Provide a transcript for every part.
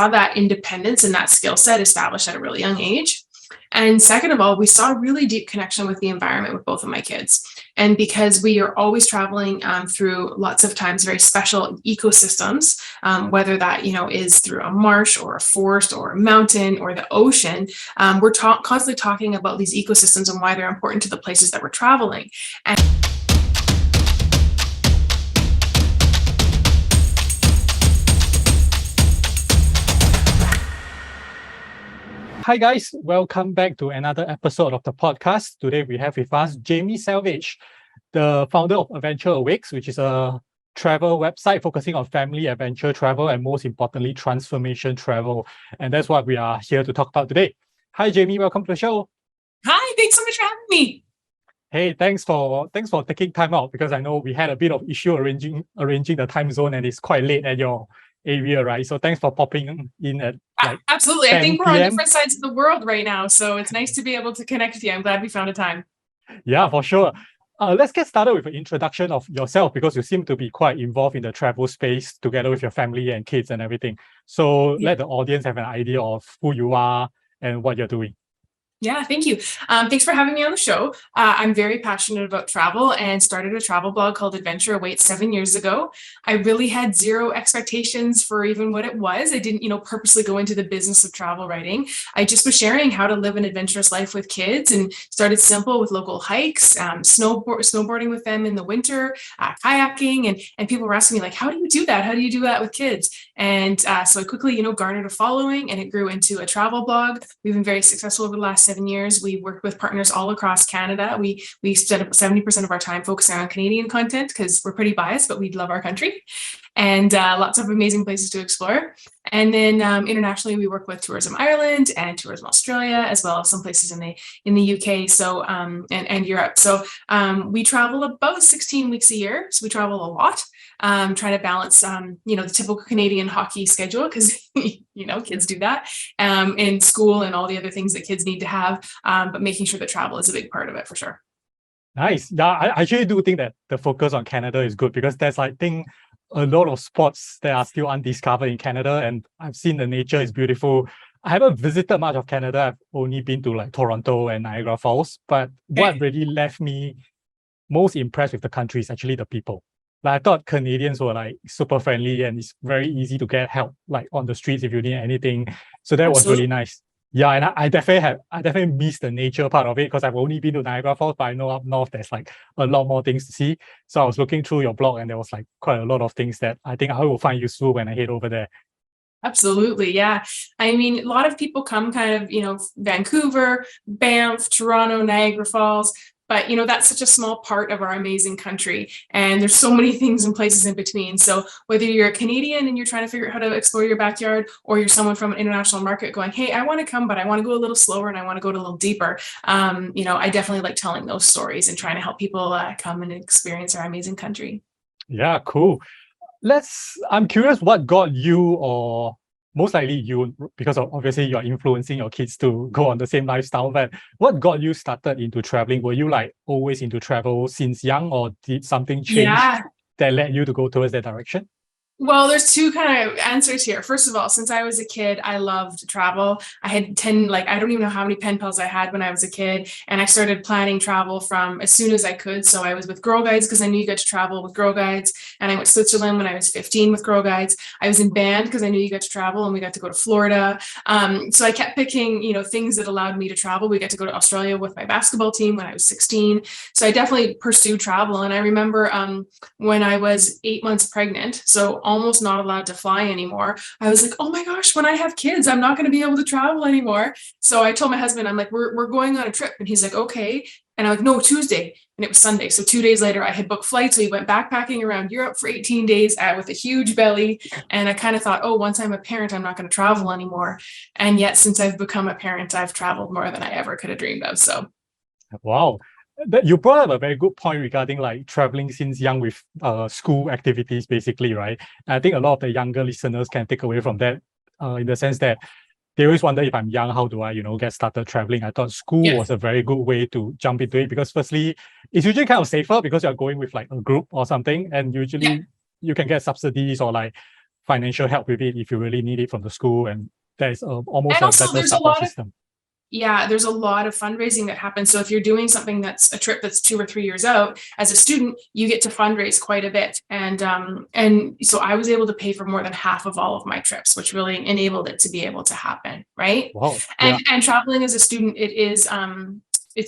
that independence and that skill set established at a really young age. And second of all, we saw a really deep connection with the environment with both of my kids. And because we are always traveling through lots of times very special ecosystems, whether that, is through a marsh or a forest or a mountain or the ocean, we're constantly talking about these ecosystems and why they're important to the places that we're traveling. And Hi guys, welcome back to another episode of the podcast. Today we have with us Jami Savage, the founder of AdventureAwaits, which is a travel website focusing on family adventure travel and most importantly, transformation travel. And that's what we are here to talk about today. Hi Jami, welcome to the show. Hi, thanks so much for having me. Hey, thanks for taking time out because I know we had a bit of issue arranging the time zone and it's quite late at your area, right? So thanks for popping in at absolutely. I think we're on PM. different sides of the world right now, so it's nice to be able to connect with you. I'm glad we found a time. Yeah, for sure. Let's get started with an introduction of yourself because you seem to be quite involved in the travel space together with your family and kids and everything. So let the audience have an idea of who you are and what you're doing. Yeah, thank you. Thanks for having me on the show. I'm very passionate about travel and started a travel blog called AdventureAwaits 7 years ago. I really had zero expectations for even what it was. I didn't, purposely go into the business of travel writing. I just was sharing how to live an adventurous life with kids and started simple with local hikes, snowboarding with them in the winter, kayaking, and people were asking me like, how do you do that? How do you do that with kids? And so I quickly, garnered a following and it grew into a travel blog. We've been very successful over the last 7 years. We worked with partners all across Canada. We spent 70% of our time focusing on Canadian content because we're pretty biased, but we love our country and lots of amazing places to explore. And then internationally, we work with Tourism Ireland and Tourism Australia, as well as some places in the UK. So and Europe. So we travel about 16 weeks a year. So we travel a lot. Trying to balance, the typical Canadian hockey schedule because, kids do that in school and all the other things that kids need to have, but making sure that travel is a big part of it for sure. Nice. Yeah, I actually do think that the focus on Canada is good because there's, I think, a lot of spots that are still undiscovered in Canada and I've seen the nature is beautiful. I haven't visited much of Canada. I've only been to like Toronto and Niagara Falls, but what really left me most impressed with the country is actually the people. Like I thought Canadians were like super friendly and it's very easy to get help like on the streets if you need anything. So that was really nice. Yeah, and I definitely missed the nature part of it because I've only been to Niagara Falls, but I know up north there's like a lot more things to see. So I was looking through your blog and there was like quite a lot of things that I think I will find useful when I head over there. Absolutely. Yeah. I mean, a lot of people come kind of, Vancouver, Banff, Toronto, Niagara Falls. But, that's such a small part of our amazing country. And there's so many things and places in between. So whether you're a Canadian and you're trying to figure out how to explore your backyard, or you're someone from an international market going, hey, I want to come, but I want to go a little slower and I want to go a little deeper. I definitely like telling those stories and trying to help people come and experience our amazing country. Yeah, cool. I'm curious what got you, or most likely you, because obviously you're influencing your kids to go on the same lifestyle, but what got you started into traveling? Were you like always into travel since young, or did something change that led you to go towards that direction? Well, there's two kind of answers here. First of all, since I was a kid, I loved travel. I had 10, I don't even know how many pen pals I had when I was a kid. And I started planning travel from as soon as I could. So I was with Girl Guides because I knew you got to travel with Girl Guides. And I went to Switzerland when I was 15 with Girl Guides. I was in band because I knew you got to travel and we got to go to Florida. So I kept picking, things that allowed me to travel. We got to go to Australia with my basketball team when I was 16. So I definitely pursued travel. And I remember when I was 8 months pregnant, so almost not allowed to fly anymore. I was like, oh my gosh, when I have kids, I'm not going to be able to travel anymore. So I told my husband, I'm like, we're going on a trip. And he's like, okay. And I'm like, no, Tuesday. And it was Sunday. So 2 days later, I had booked flights. So we went backpacking around Europe for 18 days with a huge belly. And I kind of thought, oh, once I'm a parent, I'm not going to travel anymore. And yet, since I've become a parent, I've traveled more than I ever could have dreamed of. So, wow. You brought up a very good point regarding like traveling since young with school activities, basically, right? And I think a lot of the younger listeners can take away from that in the sense that they always wonder if I'm young, how do I, get started traveling? I thought school was a very good way to jump into it because firstly, it's usually kind of safer because you're going with like a group or something and usually you can get subsidies or like financial help with it if you really need it from the school, and there's almost And a also better there's a support lot of system. there's a lot of fundraising that happens. So if you're doing something that's a trip that's 2 or 3 years out, as a student, you get to fundraise quite a bit. And so I was able to pay for more than half of all of my trips, which really enabled it to be able to happen, right? Wow. Yeah. And traveling as a student, it's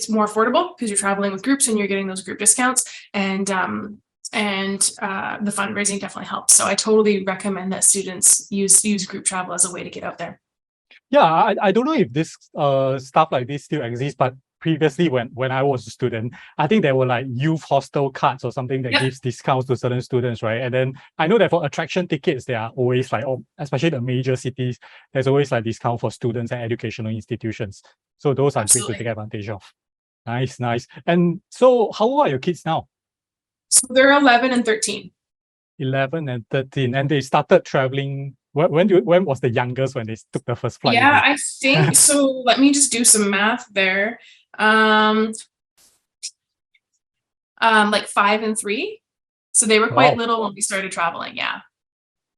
more affordable because you're traveling with groups and you're getting those group discounts. And the fundraising definitely helps. So I totally recommend that students use group travel as a way to get out there. Yeah, I don't know if this stuff like this still exists, but previously when I was a student, I think there were like youth hostel cards or something that Yep. gives discounts to certain students, right? And then I know that for attraction tickets, there are always like, especially the major cities, there's always like discount for students and educational institutions. So those are great to take advantage of. Nice, nice. And so how old are your kids now? So they're 11 and 13. 11 and 13, and they started traveling. When was the youngest when they took the first flight? Yeah, I think so. Let me just do some math there. Like 5 and 3. So they were quite little when we started traveling. Yeah.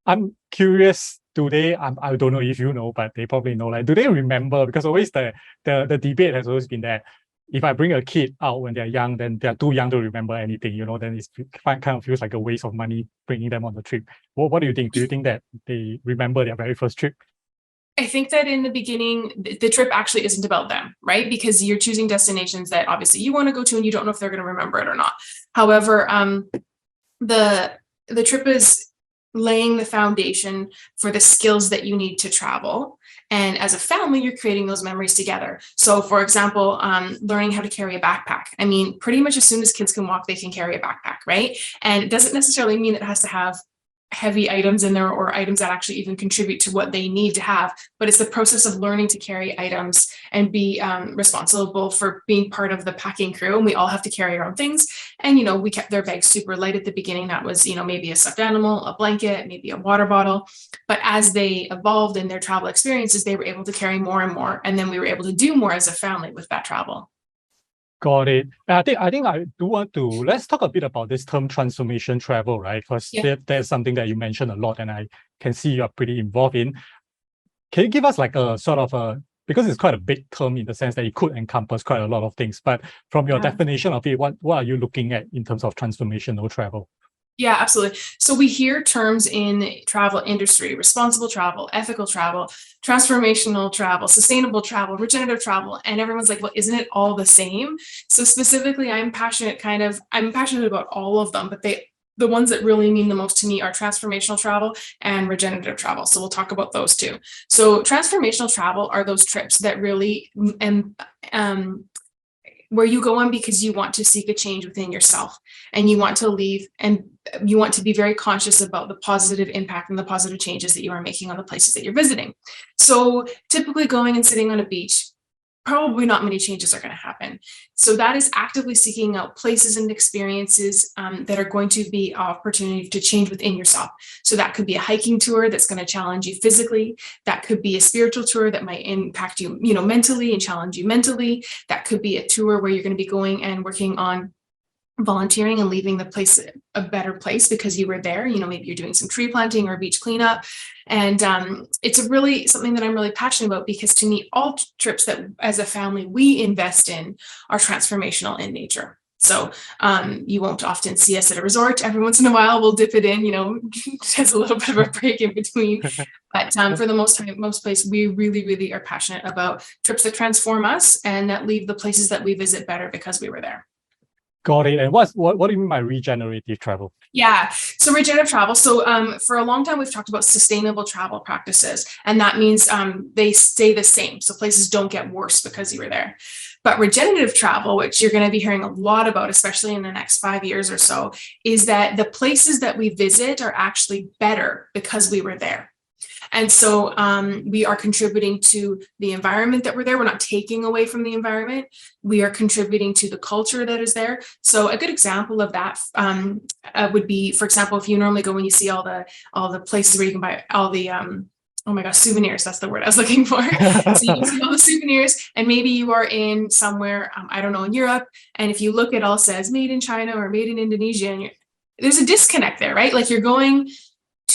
I'm curious, I don't know if you know, but they probably know, like, do they remember? Because always the debate has always been that if I bring a kid out when they're young, then they're too young to remember anything, then it kind of feels like a waste of money bringing them on the trip. What do you think? Do you think that they remember their very first trip? I think that in the beginning, the trip actually isn't about them, right? Because you're choosing destinations that obviously you want to go to and you don't know if they're going to remember it or not. However, the trip is laying the foundation for the skills that you need to travel. And as a family, you're creating those memories together. So for example, learning how to carry a backpack. I mean, pretty much as soon as kids can walk, they can carry a backpack, right? And it doesn't necessarily mean that it has to have heavy items in there or items that actually even contribute to what they need to have, but it's the process of learning to carry items and be responsible for being part of the packing crew. And we all have to carry our own things. And, we kept their bags super light at the beginning. That was, maybe a stuffed animal, a blanket, maybe a water bottle. But as they evolved in their travel experiences, they were able to carry more and more. And then we were able to do more as a family with that travel. Got it. I think I do want to, let's talk a bit about this term transformation travel, right? Because there's something that you mentioned a lot and I can see you are pretty involved in. Can you give us like a sort of because it's quite a big term in the sense that it could encompass quite a lot of things, but from your definition of it, what are you looking at in terms of transformational travel? Yeah, absolutely. So we hear terms in travel industry: responsible travel, ethical travel, transformational travel, sustainable travel, regenerative travel, and everyone's like, well, isn't it all the same? So specifically, I'm passionate about all of them, but the ones that really mean the most to me are transformational travel and regenerative travel. So we'll talk about those two. So transformational travel are those trips that really where you go on because you want to seek a change within yourself and you want to leave and you want to be very conscious about the positive impact and the positive changes that you are making on the places that you're visiting. So typically going and sitting on a beach, probably not many changes are going to happen. So that is actively seeking out places and experiences that are going to be an opportunity to change within yourself. So that could be a hiking tour that's going to challenge you physically. That could be a spiritual tour that might impact you, mentally and challenge you mentally. That could be a tour where you're going to be going and working on volunteering and leaving the place a better place because you were there. Maybe you're doing some tree planting or beach cleanup. And it's really something that I'm really passionate about because to me, all trips that as a family we invest in are transformational in nature. So you won't often see us at a resort. Every once in a while, we'll dip it in, has a little bit of a break in between. But for the most place, we really, really are passionate about trips that transform us and that leave the places that we visit better because we were there. Got it. And what do you mean by regenerative travel? Yeah, so regenerative travel. So for a long time, we've talked about sustainable travel practices, and that means they stay the same. So places don't get worse because you were there. But regenerative travel, which you're going to be hearing a lot about, especially in the next 5 years or so, is that the places that we visit are actually better because we were there. And so we are contributing to the environment that we're there. We're not taking away from the environment. We are contributing to the culture that is there. So a good example of that would be, for example, if you normally go and you see all the places where you can buy all the oh my gosh, souvenirs. That's the word I was looking for. So you can see all the souvenirs, and maybe you are in somewhere, I don't know, in Europe. And if you look, it all says made in China or made in Indonesia, and there's a disconnect there, right? Like you're going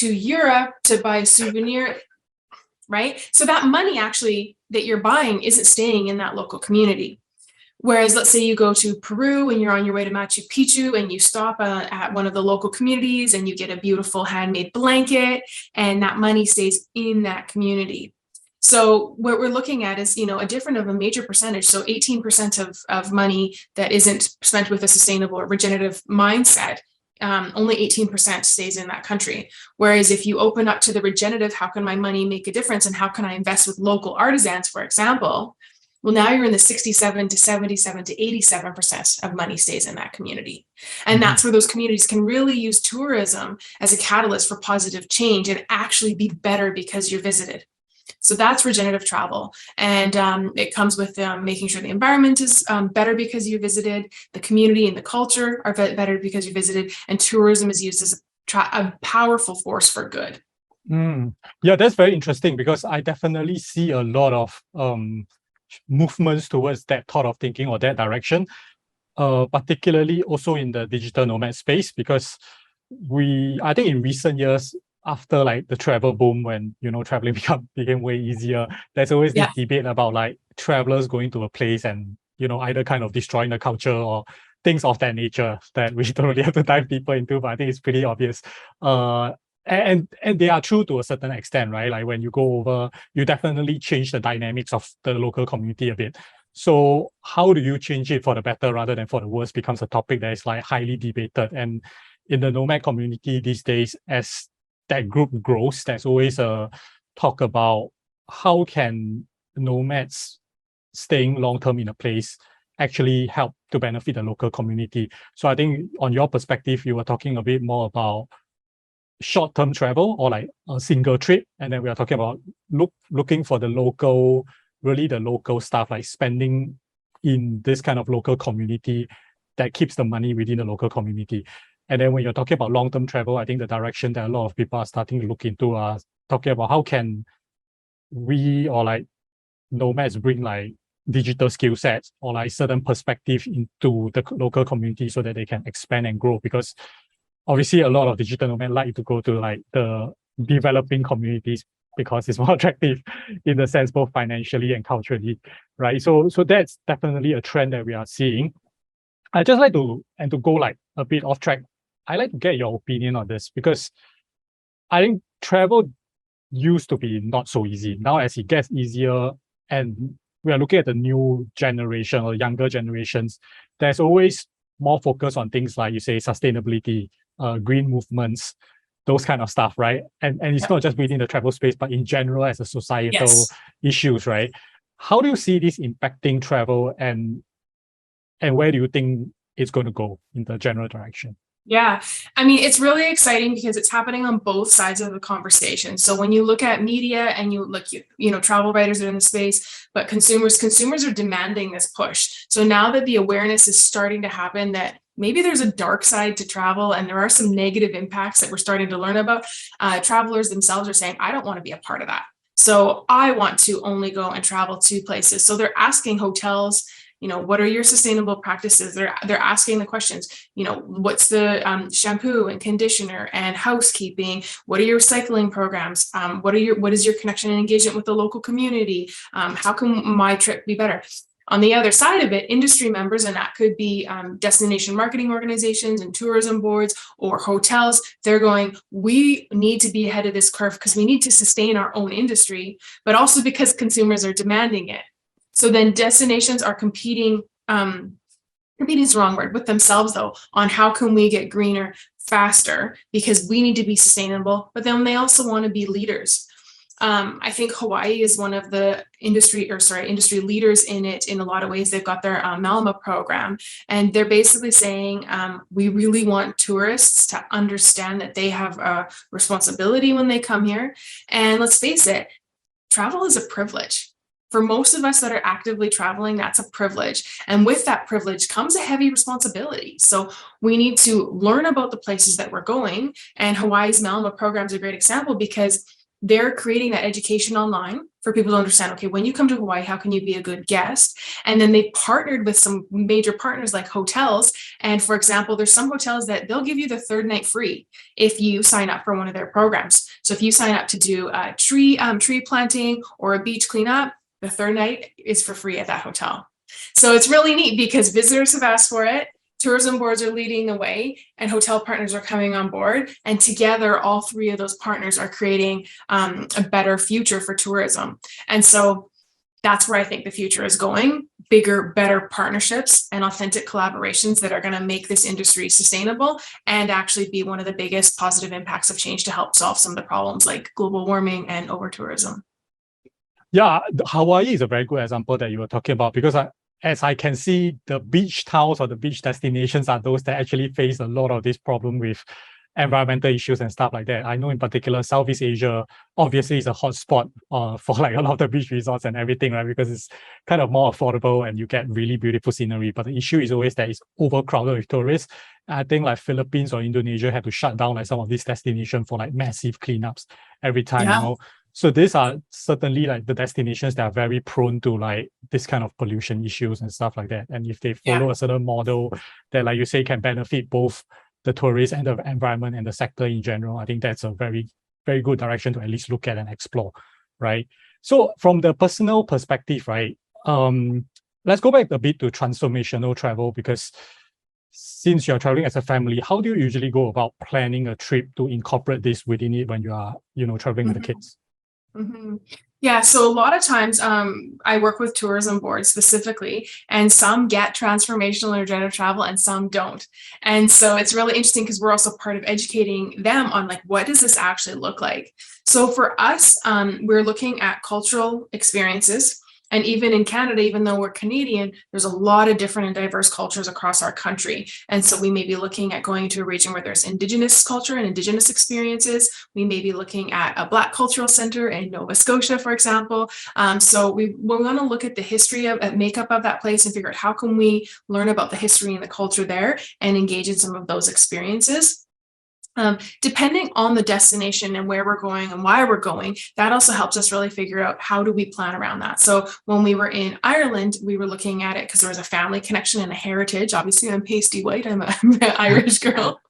to Europe to buy a souvenir, right? So that money actually that you're buying isn't staying in that local community. Whereas let's say you go to Peru and you're on your way to Machu Picchu and you stop at one of the local communities and you get a beautiful handmade blanket, and that money stays in that community. So what we're looking at is, a different of a major percentage. So 18% of money that isn't spent with a sustainable or regenerative mindset, only 18% stays in that country. Whereas if you open up to the regenerative, how can my money make a difference and how can I invest with local artisans, for example? Well, now you're in the 67 to 77 to 87% of money stays in that community. And that's where those communities can really use tourism as a catalyst for positive change and actually be better because you're visited. So that's regenerative travel. And it comes with making sure the environment is better because you visited, the community and the culture are better because you visited, and tourism is used as a powerful force for good. Yeah, that's very interesting because I definitely see a lot of movements towards that thought of thinking or that direction, particularly also in the digital nomad space, because I think in recent years, after like the travel boom, when traveling became way easier, there's always this debate about like travelers going to a place and either kind of destroying the culture or things of that nature that we don't really have to dive deeper into, but I think it's pretty obvious. And they are true to a certain extent, right? Like when you go over, you definitely change the dynamics of the local community a bit. So how do you change it for the better rather than for the worse becomes a topic that is like highly debated. And in the nomad community these days, as that group grows, there's always a talk about how can nomads staying long-term in a place actually help to benefit the local community. So I think on your perspective, you were talking a bit more about short-term travel or like a single trip, and then we are talking about looking for the local stuff, like spending in this kind of local community that keeps the money within the local community. And then when you're talking about long-term travel, I think the direction that a lot of people are starting to look into are talking about how can we or like nomads bring like digital skill sets or like certain perspective into the local community so that they can expand and grow. Because obviously a lot of digital nomads like to go to like the developing communities because it's more attractive in the sense both financially and culturally, right? So that's definitely a trend that we are seeing. I just like to go like a bit off track. I like to get your opinion on this because I think travel used to be not so easy. Now as it gets easier and we are looking at the new generation or younger generations, there's always more focus on things like you say sustainability, green movements, those kind of stuff, right? And it's not just within the travel space, but in general as a societal issues, right? How do you see this impacting travel, and where do you think it's going to go in the general direction? Yeah, I mean, it's really exciting because it's happening on both sides of the conversation. So when you look at media and you look, travel writers are in the space, but consumers are demanding this push. So now that the awareness is starting to happen that maybe there's a dark side to travel and there are some negative impacts that we're starting to learn about, travelers themselves are saying, I don't want to be a part of that. So I want to only go and travel to places. So they're asking hotels, what are your sustainable practices? They're asking the questions, what's the shampoo and conditioner and housekeeping? What are your recycling programs? What is your connection and engagement with the local community? How can my trip be better? On the other side of it, industry members, and that could be destination marketing organizations and tourism boards or hotels, they're going, we need to be ahead of this curve because we need to sustain our own industry, but also because consumers are demanding it. So then destinations are competing is the wrong word, with themselves though, on how can we get greener faster because we need to be sustainable, but then they also want to be leaders. I think Hawaii is one of the industry leaders in it in a lot of ways. They've got their Malma program, and they're basically saying we really want tourists to understand that they have a responsibility when they come here. And let's face it, travel is a privilege. For most of us that are actively traveling, that's a privilege. And with that privilege comes a heavy responsibility. So we need to learn about the places that we're going. And Hawaii's Malma program is a great example because they're creating that education online for people to understand, okay, when you come to Hawaii, how can you be a good guest? And then they partnered with some major partners like hotels. And for example, there's some hotels that they'll give you the third night free if you sign up for one of their programs. So if you sign up to do a tree planting or a beach cleanup, the third night is for free at that hotel. So it's really neat because visitors have asked for it. Tourism boards are leading the way and hotel partners are coming on board. And together, all three of those partners are creating a better future for tourism. And so that's where I think the future is going: bigger, better partnerships and authentic collaborations that are going to make this industry sustainable and actually be one of the biggest positive impacts of change to help solve some of the problems like global warming and over tourism. Yeah, Hawaii is a very good example that you were talking about, because as I can see, the beach towns or the beach destinations are those that actually face a lot of this problem with environmental issues and stuff like that. I know in particular, Southeast Asia obviously is a hot spot for like a lot of the beach resorts and everything, right? Because it's kind of more affordable and you get really beautiful scenery. But the issue is always that it's overcrowded with tourists. I think like Philippines or Indonesia had to shut down like some of these destinations for like massive cleanups every time, you know. So these are certainly like the destinations that are very prone to like this kind of pollution issues and stuff like that. And if they follow a certain model that, like you say, can benefit both the tourists and the environment and the sector in general, I think that's a very, very good direction to at least look at and explore, right? So from the personal perspective, right, let's go back a bit to transformational travel, because since you're traveling as a family, how do you usually go about planning a trip to incorporate this within it when you are, traveling with the kids? Yeah, so a lot of times I work with tourism boards specifically, and some get transformational and regenerative travel and some don't. And so it's really interesting because we're also part of educating them on like, what does this actually look like? So for us, we're looking at cultural experiences. And even in Canada, even though we're Canadian, there's a lot of different and diverse cultures across our country. And so we may be looking at going to a region where there's Indigenous culture and Indigenous experiences. We may be looking at a Black cultural center in Nova Scotia, for example. So we want to look at the history of makeup of that place and figure out how can we learn about the history and the culture there and engage in some of those experiences. Depending on the destination and where we're going and why we're going, that also helps us really figure out how do we plan around that. So when we were in Ireland, we were looking at it because there was a family connection and a heritage. Obviously, I'm pasty white. I'm an Irish girl.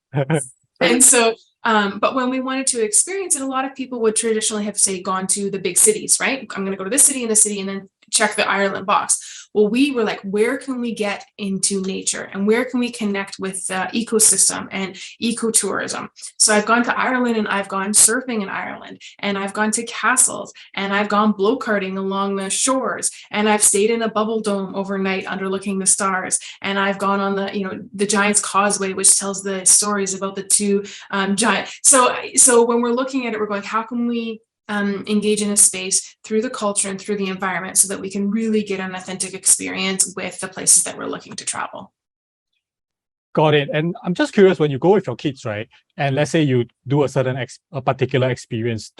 And so, but when we wanted to experience it, a lot of people would traditionally have, say, gone to the big cities, right? I'm going to go to this city and this city and then check the Ireland box. Well, we were like, where can we get into nature and where can we connect with the ecosystem and ecotourism? So I've gone to Ireland and I've gone surfing in Ireland and I've gone to castles and I've gone blow karting along the shores and I've stayed in a bubble dome overnight underlooking the stars. And I've gone on the Giant's Causeway, which tells the stories about the two giant. So when we're looking at it, we're going, how can we engage in a space through the culture and through the environment so that we can really get an authentic experience with the places that we're looking to travel. Got it. And I'm just curious, when you go with your kids, right? And let's say you do a particular experience,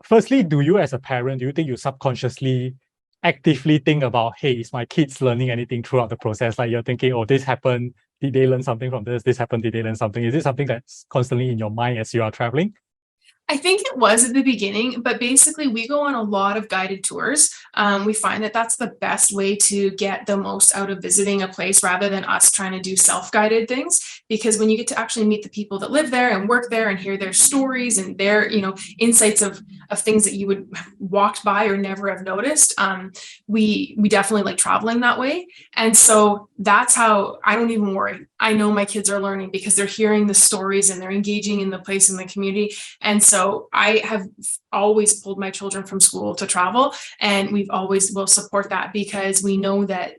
firstly, do you as a parent, do you think you subconsciously actively think about, hey, is my kids learning anything throughout the process? Like you're thinking, oh, this happened, did they learn something from this? This happened, did they learn something? Is it something that's constantly in your mind as you are traveling? I think it was at the beginning, but basically we go on a lot of guided tours. We find that that's the best way to get the most out of visiting a place rather than us trying to do self-guided things. Because when you get to actually meet the people that live there and work there and hear their stories and their, insights of things that you would have walked by or never have noticed, we definitely like traveling that way. And so that's how I don't even worry. I know my kids are learning because they're hearing the stories and they're engaging in the place and the community. And so I have always pulled my children from school to travel, and we've always will support that because we know that,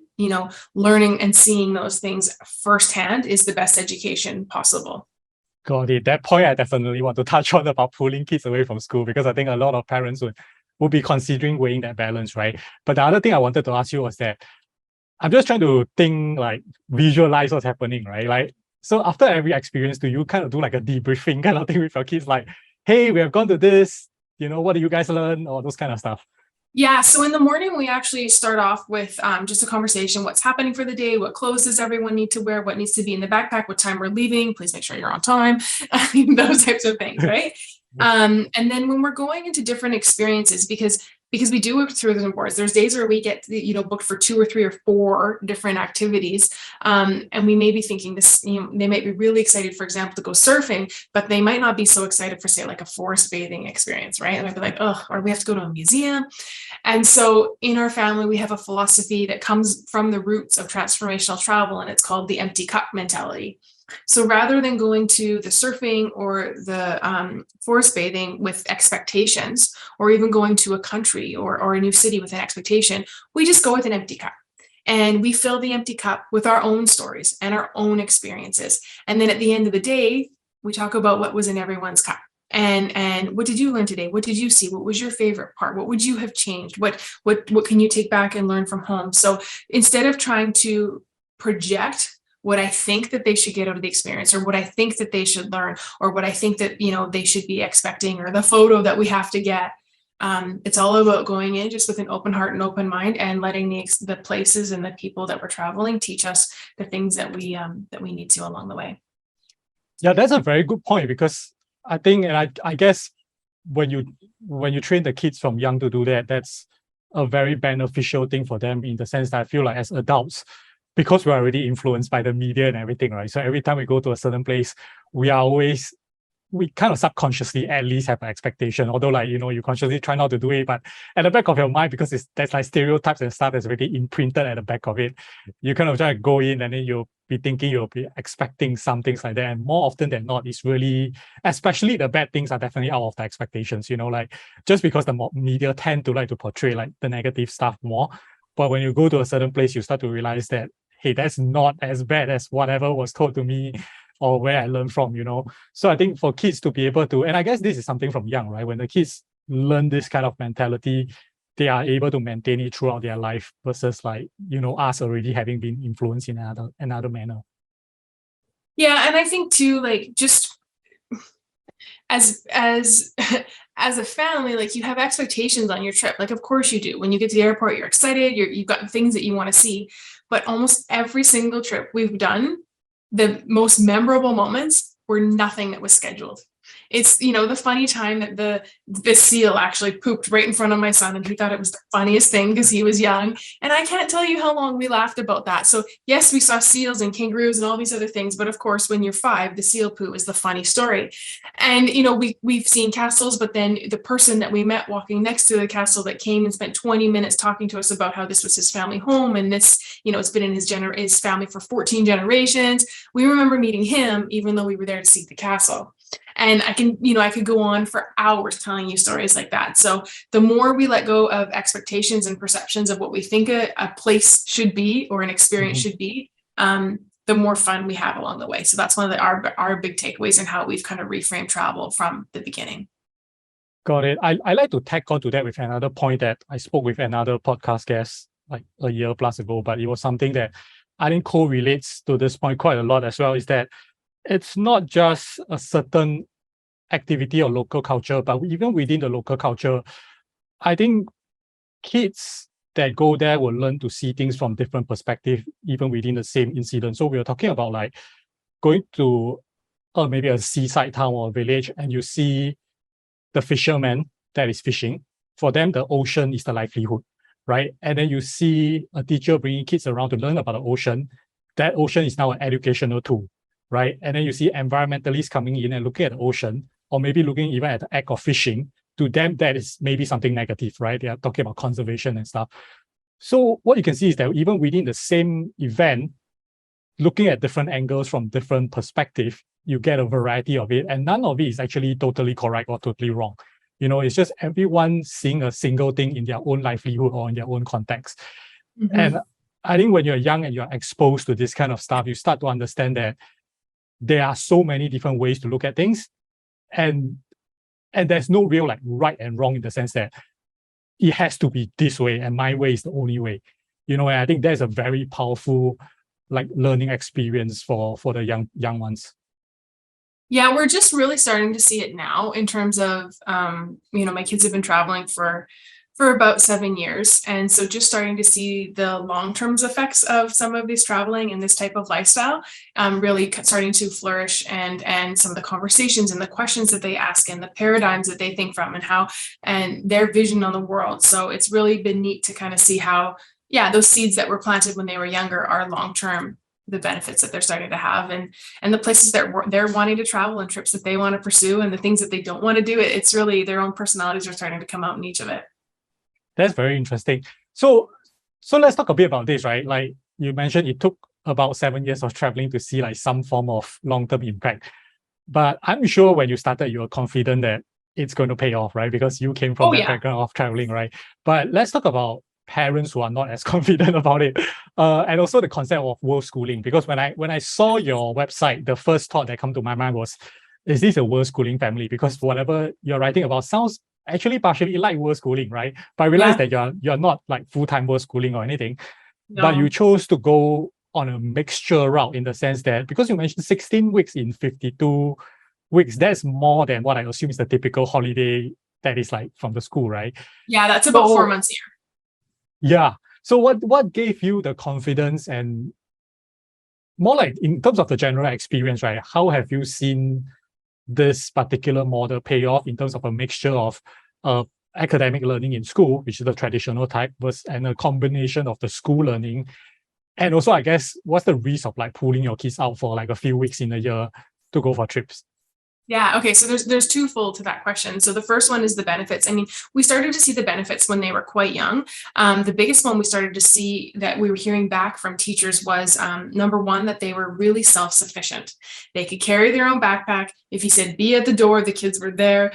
learning and seeing those things firsthand is the best education possible. Got it. That point I definitely want to touch on about pulling kids away from school, because I think a lot of parents would be considering weighing that balance, right? But the other thing I wanted to ask you was that I'm just trying to think, like, visualize what's happening, right? Like, so after every experience, do you kind of do like a debriefing kind of thing with your kids? Like, hey, we have gone to this, what do you guys learn? Or those kind of stuff. Yeah, so in the morning, we actually start off with just a conversation. What's happening for the day? What clothes does everyone need to wear? What needs to be in the backpack? What time we're leaving? Please make sure you're on time. Those types of things, right? And then when we're going into different experiences, because we do tourism boards, there's days where we get booked for 2 or 3 or 4 different activities, and we may be thinking this, they might be really excited, for example, to go surfing, but they might not be so excited for, say, like a forest bathing experience, right? They might be like, oh, or we have to go to a museum. And so in our family, we have a philosophy that comes from the roots of transformational travel, and it's called the empty cup mentality. So rather than going to the surfing or the forest bathing with expectations, or even going to a country or a new city with an expectation, we just go with an empty cup. And we fill the empty cup with our own stories and our own experiences. And then at the end of the day, we talk about what was in everyone's cup. And what did you learn today? What did you see? What was your favorite part? What would you have changed? What can you take back and learn from home? So instead of trying to project what I think that they should get out of the experience, or what I think that they should learn, or what I think that they should be expecting, or the photo that we have to get, it's all about going in just with an open heart and open mind, and letting the places and the people that we're traveling teach us the things that we need to along the way. Yeah, that's a very good point, because I think, and I guess when you train the kids from young to do that, that's a very beneficial thing for them, in the sense that I feel like as adults, because we're already influenced by the media and everything, right? So every time we go to a certain place, we kind of subconsciously at least have an expectation, although you consciously try not to do it, but at the back of your mind, because there's like stereotypes and stuff that's already imprinted at the back of it, you kind of try to go in, and then you'll be thinking, you'll be expecting some things like that. And more often than not, it's really, especially the bad things, are definitely out of the expectations, like just because the media tend to like to portray like the negative stuff more. But when you go to a certain place, you start to realize that, hey, that's not as bad as whatever was told to me or where I learned from, So I think for kids to be able to, and I guess this is something from young, right? When the kids learn this kind of mentality, they are able to maintain it throughout their life, versus like, us already having been influenced in another manner. Yeah, and I think too, like, just as as a family, like, you have expectations on your trip. Like, of course you do. When you get to the airport, you're excited, you've got things that you want to see. But almost every single trip we've done, the most memorable moments were nothing that was scheduled. It's, the funny time that the seal actually pooped right in front of my son, and he thought it was the funniest thing because he was young. And I can't tell you how long we laughed about that. So yes, we saw seals and kangaroos and all these other things, but of course, when you're 5, the seal poo is the funny story. And we've seen castles, but then the person that we met walking next to the castle that came and spent 20 minutes talking to us about how this was his family home, and this, it's been in his family for 14 generations. We remember meeting him, even though we were there to see the castle. And I could go on for hours telling you stories like that. So the more we let go of expectations and perceptions of what we think a place should be, or an experience should be, the more fun we have along the way. So that's one of our big takeaways, and how we've kind of reframed travel from the beginning. Got it. I like to tack on to that with another point that I spoke with another podcast guest like a year plus ago, but it was something that I think correlates to this point quite a lot as well, is that it's not just a certain activity or local culture, but even within the local culture, I think kids that go there will learn to see things from different perspectives, even within the same incident. So we were talking about like going to maybe a seaside town or a village, and you see the fisherman that is fishing. For them, the ocean is the livelihood, right? And then you see a teacher bringing kids around to learn about the ocean. That ocean is now an educational tool, right? And then you see environmentalists coming in and looking at the ocean, or maybe looking even at the act of fishing. To them, that is maybe something negative, right? They are talking about conservation and stuff. So what you can see is that even within the same event, looking at different angles from different perspectives, you get a variety of it, and none of it is actually totally correct or totally wrong. It's just everyone seeing a single thing in their own livelihood or in their own context. And I think when you're young and you're exposed to this kind of stuff, you start to understand that there are so many different ways to look at things, and there's no real like right and wrong, in the sense that it has to be this way and my way is the only way. And I think that's a very powerful like learning experience for the young ones. Yeah, we're just really starting to see it now, in terms of, my kids have been traveling for For about 7 years. And so just starting to see the long-term effects of some of this traveling and this type of lifestyle really starting to flourish, and some of the conversations and the questions that they ask and the paradigms that they think from, and how, and their vision on the world. So it's really been neat to kind of see how, yeah, those seeds that were planted when they were younger are long-term, the benefits that they're starting to have, and the places that they're wanting to travel and trips that they want to pursue and the things that they don't want to do. It's really their own personalities are starting to come out in each of it. That's very interesting. So let's talk a bit about this, right? Like you mentioned, it took about 7 years of traveling to see like some form of long-term impact. But I'm sure when you started, you were confident that it's going to pay off, right? Because you came from that background of traveling, right? But let's talk about parents who are not as confident about it, and also the concept of world schooling. Because when I saw your website, the first thought that came to my mind was, is this a world schooling family? Because whatever you're writing about sounds actually partially like world schooling, right? But I realized that you're not like full-time world schooling or anything, but you chose to go on a mixture route in the sense that, because you mentioned 16 weeks in 52 weeks, that's more than what I assume is the typical holiday that is like from the school, right? Yeah, that's about 4 months a year. Yeah. So what gave you the confidence, and more like in terms of the general experience, right? How have you seen this particular model pay off in terms of a mixture of academic learning in school, which is the traditional type, and a combination of the school learning? And also, I guess, what's the risk of like pulling your kids out for like a few weeks in a year to go for trips? Yeah. Okay. So there's twofold to that question. So the first one is the benefits. I mean, we started to see the benefits when they were quite young. The biggest one we started to see that we were hearing back from teachers was number one, that they were really self-sufficient. They could carry their own backpack. If you said be at the door, the kids were there.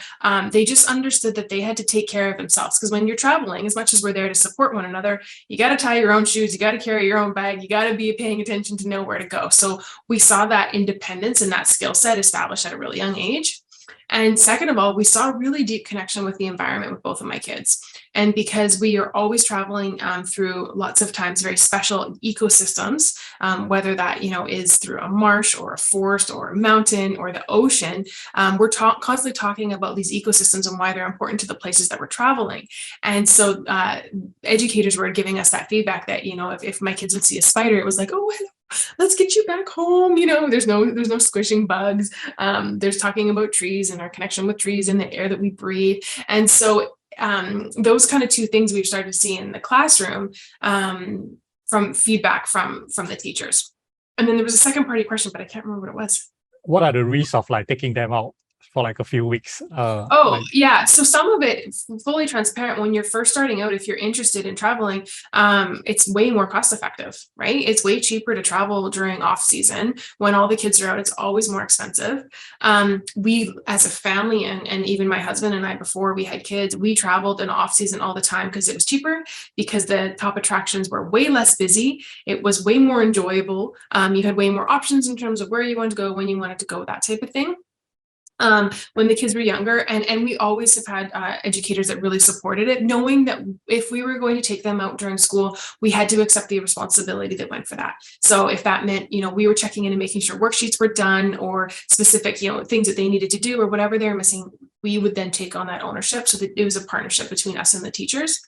They just understood that they had to take care of themselves, because when you're traveling, as much as we're there to support one another, you got to tie your own shoes, you got to carry your own bag, you got to be paying attention to know where to go. So we saw that independence and that skill set established at a really young age. And second of all, we saw a really deep connection with the environment with both of my kids. And because we are always traveling through lots of times very special ecosystems, whether that, is through a marsh or a forest or a mountain or the ocean, we're constantly talking about these ecosystems and why they're important to the places that we're traveling. And so educators were giving us that feedback that, if my kids would see a spider, it was like, oh, let's get you back home. There's no squishing bugs. There's talking about trees and our connection with trees and the air that we breathe. And so those kind of two things we've started to see in the classroom from feedback from the teachers. And then there was a second part of your question, but I can't remember what it was. What are the risks of like taking them out for like a few weeks? Yeah. So some of it, fully transparent, when you're first starting out, if you're interested in traveling, it's way more cost effective, right? It's way cheaper to travel during off season. When all the kids are out, it's always more expensive. We, as a family, and even my husband and I, before we had kids, we traveled in off season all the time because it was cheaper, because the top attractions were way less busy. It was way more enjoyable. You had way more options in terms of where you wanted to go, when you wanted to go, that type of thing. When the kids were younger, and we always have had educators that really supported it, knowing that if we were going to take them out during school, we had to accept the responsibility that went for that. So if that meant, we were checking in and making sure worksheets were done, or specific, things that they needed to do, or whatever they were missing, we would then take on that ownership, so that it was a partnership between us and the teachers.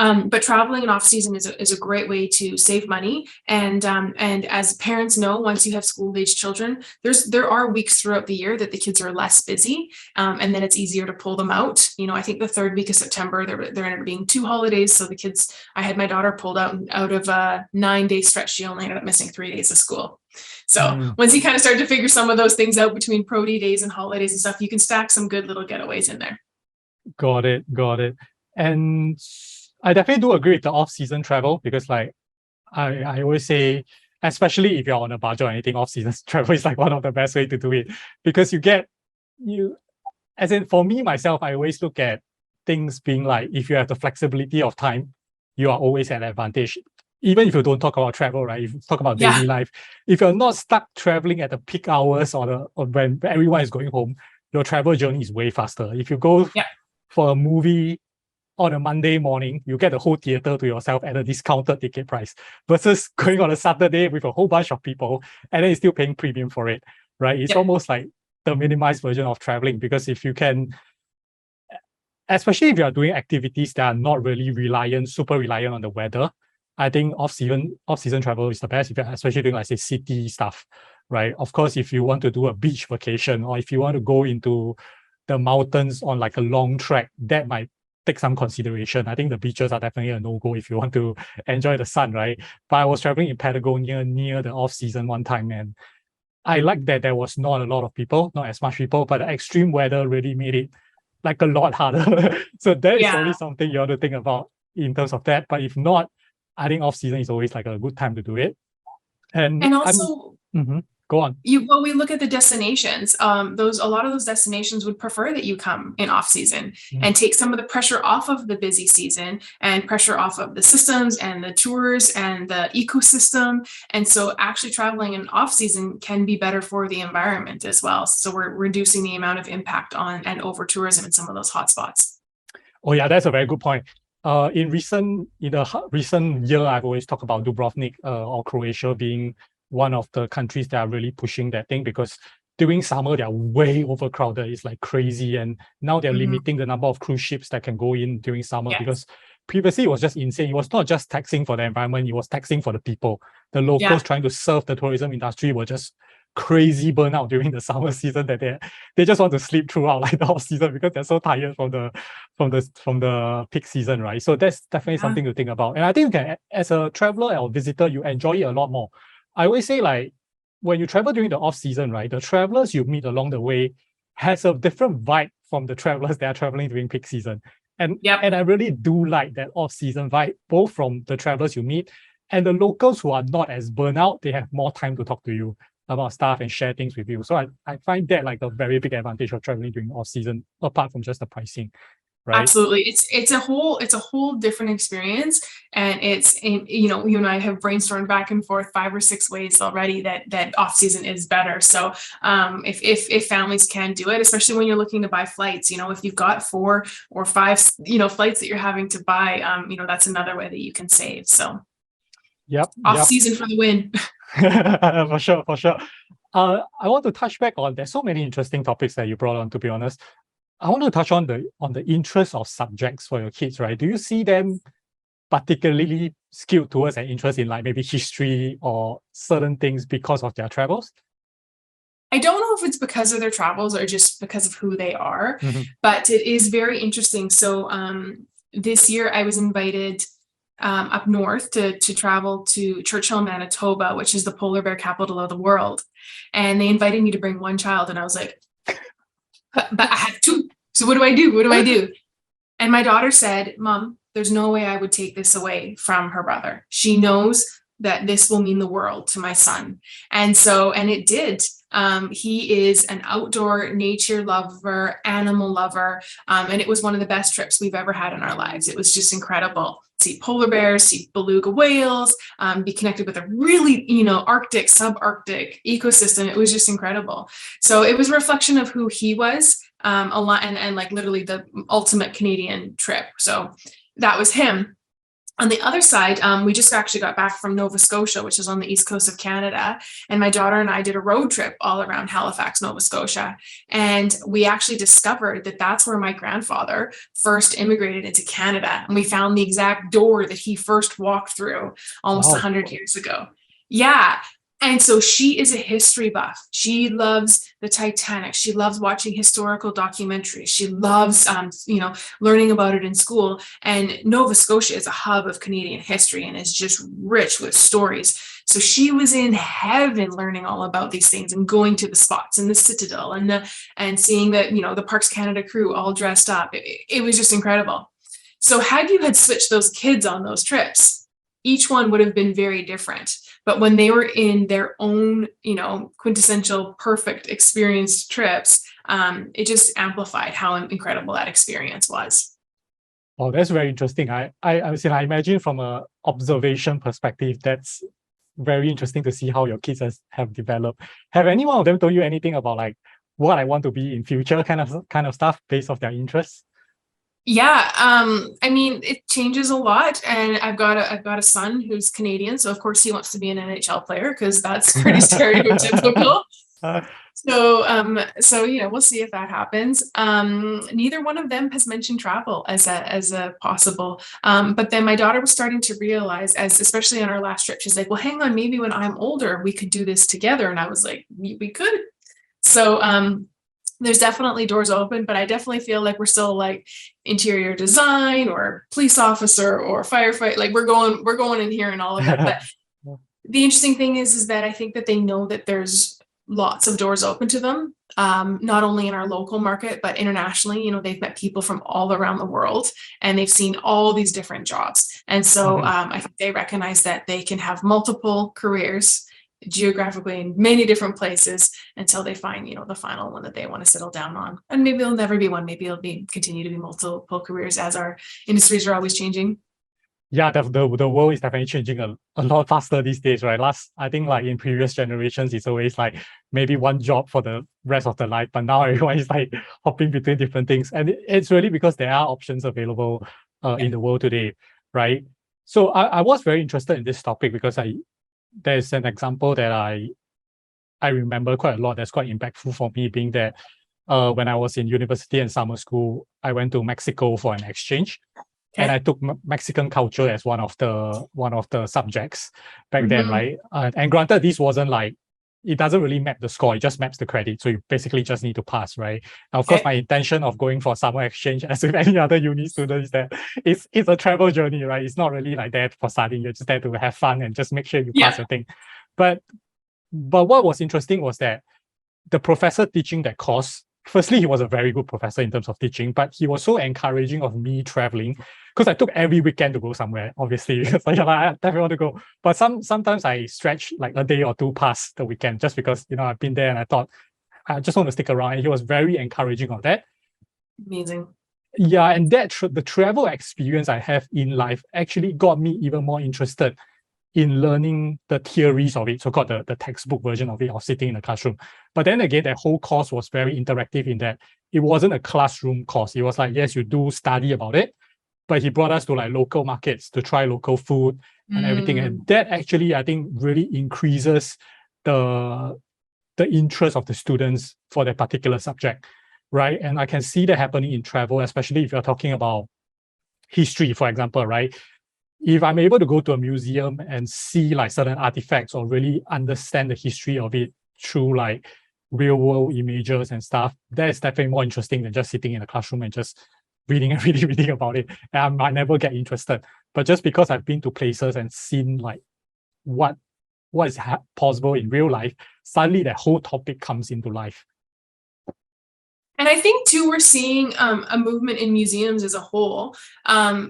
But traveling in off season is a great way to save money. And as parents know, once you have school-age children, there are weeks throughout the year that the kids are less busy, and then it's easier to pull them out. I think the third week of September, there ended up being 2 holidays. So the kids, I had my daughter pulled out of a 9-day stretch. She only ended up missing 3 days of school. So once you kind of start to figure some of those things out between Pro-D days and holidays and stuff, you can stack some good little getaways in there. Got it. And I definitely do agree with the off-season travel, because like I always say, especially if you're on a budget or anything, off-season travel is like one of the best way to do it, because as in for me, myself, I always look at things being like, if you have the flexibility of time, you are always at advantage. Even if you don't talk about travel, right? If you talk about daily life, if you're not stuck traveling at the peak hours or when everyone is going home, your travel journey is way faster. If you go for a movie on a Monday morning, you get the whole theater to yourself at a discounted ticket price, versus going on a Saturday with a whole bunch of people and then you're still paying premium for it, right? It's almost like the minimized version of traveling, because if you can especially if you are doing activities that are not really super reliant on the weather, I think off-season travel is the best, if you're especially doing, like, say, city stuff, right? Of course, if you want to do a beach vacation, or if you want to go into the mountains on like a long trek, that might take some consideration. I think the beaches are definitely a no-go if you want to enjoy the sun, right? But I was traveling in Patagonia near the off-season one time, and I like that there was not a lot of people, not as much people, but the extreme weather really made it like a lot harder. So that is Yeah. always something you have to think about in terms of that. But if not, I think off season is always like a good time to do it. And also, go on. We look at the destinations. A lot of those destinations would prefer that you come in off season and take some of the pressure off of the busy season and pressure off of the systems and the tours and the ecosystem. And so actually traveling in off season can be better for the environment as well. So we're reducing the amount of impact on and over tourism in some of those hotspots. Oh yeah, that's a very good point. In the recent year, I've always talked about Dubrovnik or Croatia being one of the countries that are really pushing that thing, because during summer they're way overcrowded. It's like crazy, and now they're limiting the number of cruise ships that can go in during summer, because previously it was just insane. It was not just taxing for the environment, it was taxing for the people. The locals trying to serve the tourism industry were just crazy burnout during the summer season, that they just want to sleep throughout like the off season, because they're so tired from the peak season, right? So that's definitely something to think about. And I think you can, as a traveler or visitor, you enjoy it a lot more. I always say, like, when you travel during the off season, right, the travelers you meet along the way has a different vibe from the travelers that are traveling during peak season. And I really do like that off season vibe, both from the travelers you meet and the locals who are not as burnout. They have more time to talk to you about stuff and share things with you. So I find that like a very big advantage of traveling during off season, apart from just the pricing. Right? Absolutely. It's a whole different experience. And you and I have brainstormed back and forth 5 or 6 ways already that off season is better. So if families can do it, especially when you're looking to buy flights, if you've got 4 or 5, flights that you're having to buy, that's another way that you can save. So off season for the win. For sure. I want to touch back on, there's so many interesting topics that you brought on, to be honest. I want to touch on the interest of subjects for your kids, right? Do you see them particularly skewed towards an interest in, like, maybe history or certain things because of their travels? I don't know if it's because of their travels or just because of who they are, but it is very interesting. So this year I was invited up north to travel to Churchill, Manitoba, which is the polar bear capital of the world. And they invited me to bring one child, and I was like, but I have 2. So what do I do? And my daughter said, Mom, there's no way I would take this away from her brother. She knows that this will mean the world to my son. And it did. He is an outdoor nature lover, animal lover. And it was one of the best trips we've ever had in our lives. It was just incredible. See polar bears, see beluga whales, be connected with a really, Arctic, subarctic ecosystem. It was just incredible. So it was a reflection of who he was, a lot, and like literally the ultimate Canadian trip. So that was him. On the other side, we just actually got back from Nova Scotia, which is on the east coast of Canada. And my daughter and I did a road trip all around Halifax, Nova Scotia. And we actually discovered that that's where my grandfather first immigrated into Canada. And we found the exact door that he first walked through almost 100 years ago. Yeah. And so she is a history buff. She loves the Titanic. She loves watching historical documentaries. She loves, learning about it in school. And Nova Scotia is a hub of Canadian history and is just rich with stories. So she was in heaven learning all about these things and going to the spots and the Citadel and seeing that, the Parks Canada crew all dressed up. It was just incredible. So had you had switched those kids on those trips, each one would have been very different. But when they were in their own, quintessential perfect experienced trips, it just amplified how incredible that experience was. Oh, that's very interesting. I imagine from an observation perspective, that's very interesting to see how your kids have developed. Have any one of them told you anything about, like, what I want to be in future kind of stuff based off their interests? Yeah, it changes a lot, and I've got a son who's Canadian, so of course he wants to be an NHL player because that's pretty stereotypical. So we'll see if that happens. Neither one of them has mentioned travel as a possible. But then my daughter was starting to realize, especially on our last trip, she's like, well, hang on, maybe when I'm older, we could do this together. And I was like, we could. So there's definitely doors open, but I definitely feel like we're still like interior design or police officer or firefighter. Like we're going in here and all of it. But the interesting thing is that I think that they know that there's lots of doors open to them, not only in our local market, but internationally. They've met people from all around the world and they've seen all these different jobs. And so I think they recognize that they can have multiple careers geographically in many different places until they find, the final one that they want to settle down on. And maybe it'll never be one. Maybe it'll continue to be multiple careers as our industries are always changing. Yeah, the world is definitely changing a lot faster these days, right? I think like in previous generations, it's always like maybe one job for the rest of the life, but now everyone is like hopping between different things. And it's really because there are options available in the world today, right? So I was very interested in this topic because there's an example that I remember quite a lot that's quite impactful for me, being that when I was in university and summer school, I went to Mexico for an exchange. And I took Mexican culture as one of the subjects back then, right? And granted, this wasn't like, it doesn't really map the score; it just maps the credit. So you basically just need to pass, right? Now, of course, my intention of going for summer exchange, as with any other uni student, is that it's a travel journey, right? It's not really like that for studying. You're just there to have fun and just make sure you pass your thing. But what was interesting was that the professor teaching that course, firstly, he was a very good professor in terms of teaching, but he was so encouraging of me traveling because I took every weekend to go somewhere, obviously, because I definitely want to go. But sometimes I stretch like a day or two past the weekend just because, I've been there and I thought, I just want to stick around. And he was very encouraging of that. Amazing. Yeah, and the travel experience I have in life actually got me even more interested in learning the theories of it, so-called the textbook version of it, or sitting in a classroom. But then again, that whole course was very interactive in that it wasn't a classroom course. It was like, yes, you do study about it, but he brought us to like local markets to try local food and everything. And that actually, I think, really increases the interest of the students for that particular subject, right? And I can see that happening in travel, especially if you're talking about history, for example, right? If I'm able to go to a museum and see like certain artifacts or really understand the history of it through like real world images and stuff, that is definitely more interesting than just sitting in a classroom and just reading and reading about it. And I might never get interested. But just because I've been to places and seen like what is possible in real life, suddenly that whole topic comes into life. And I think too, we're seeing a movement in museums as a whole.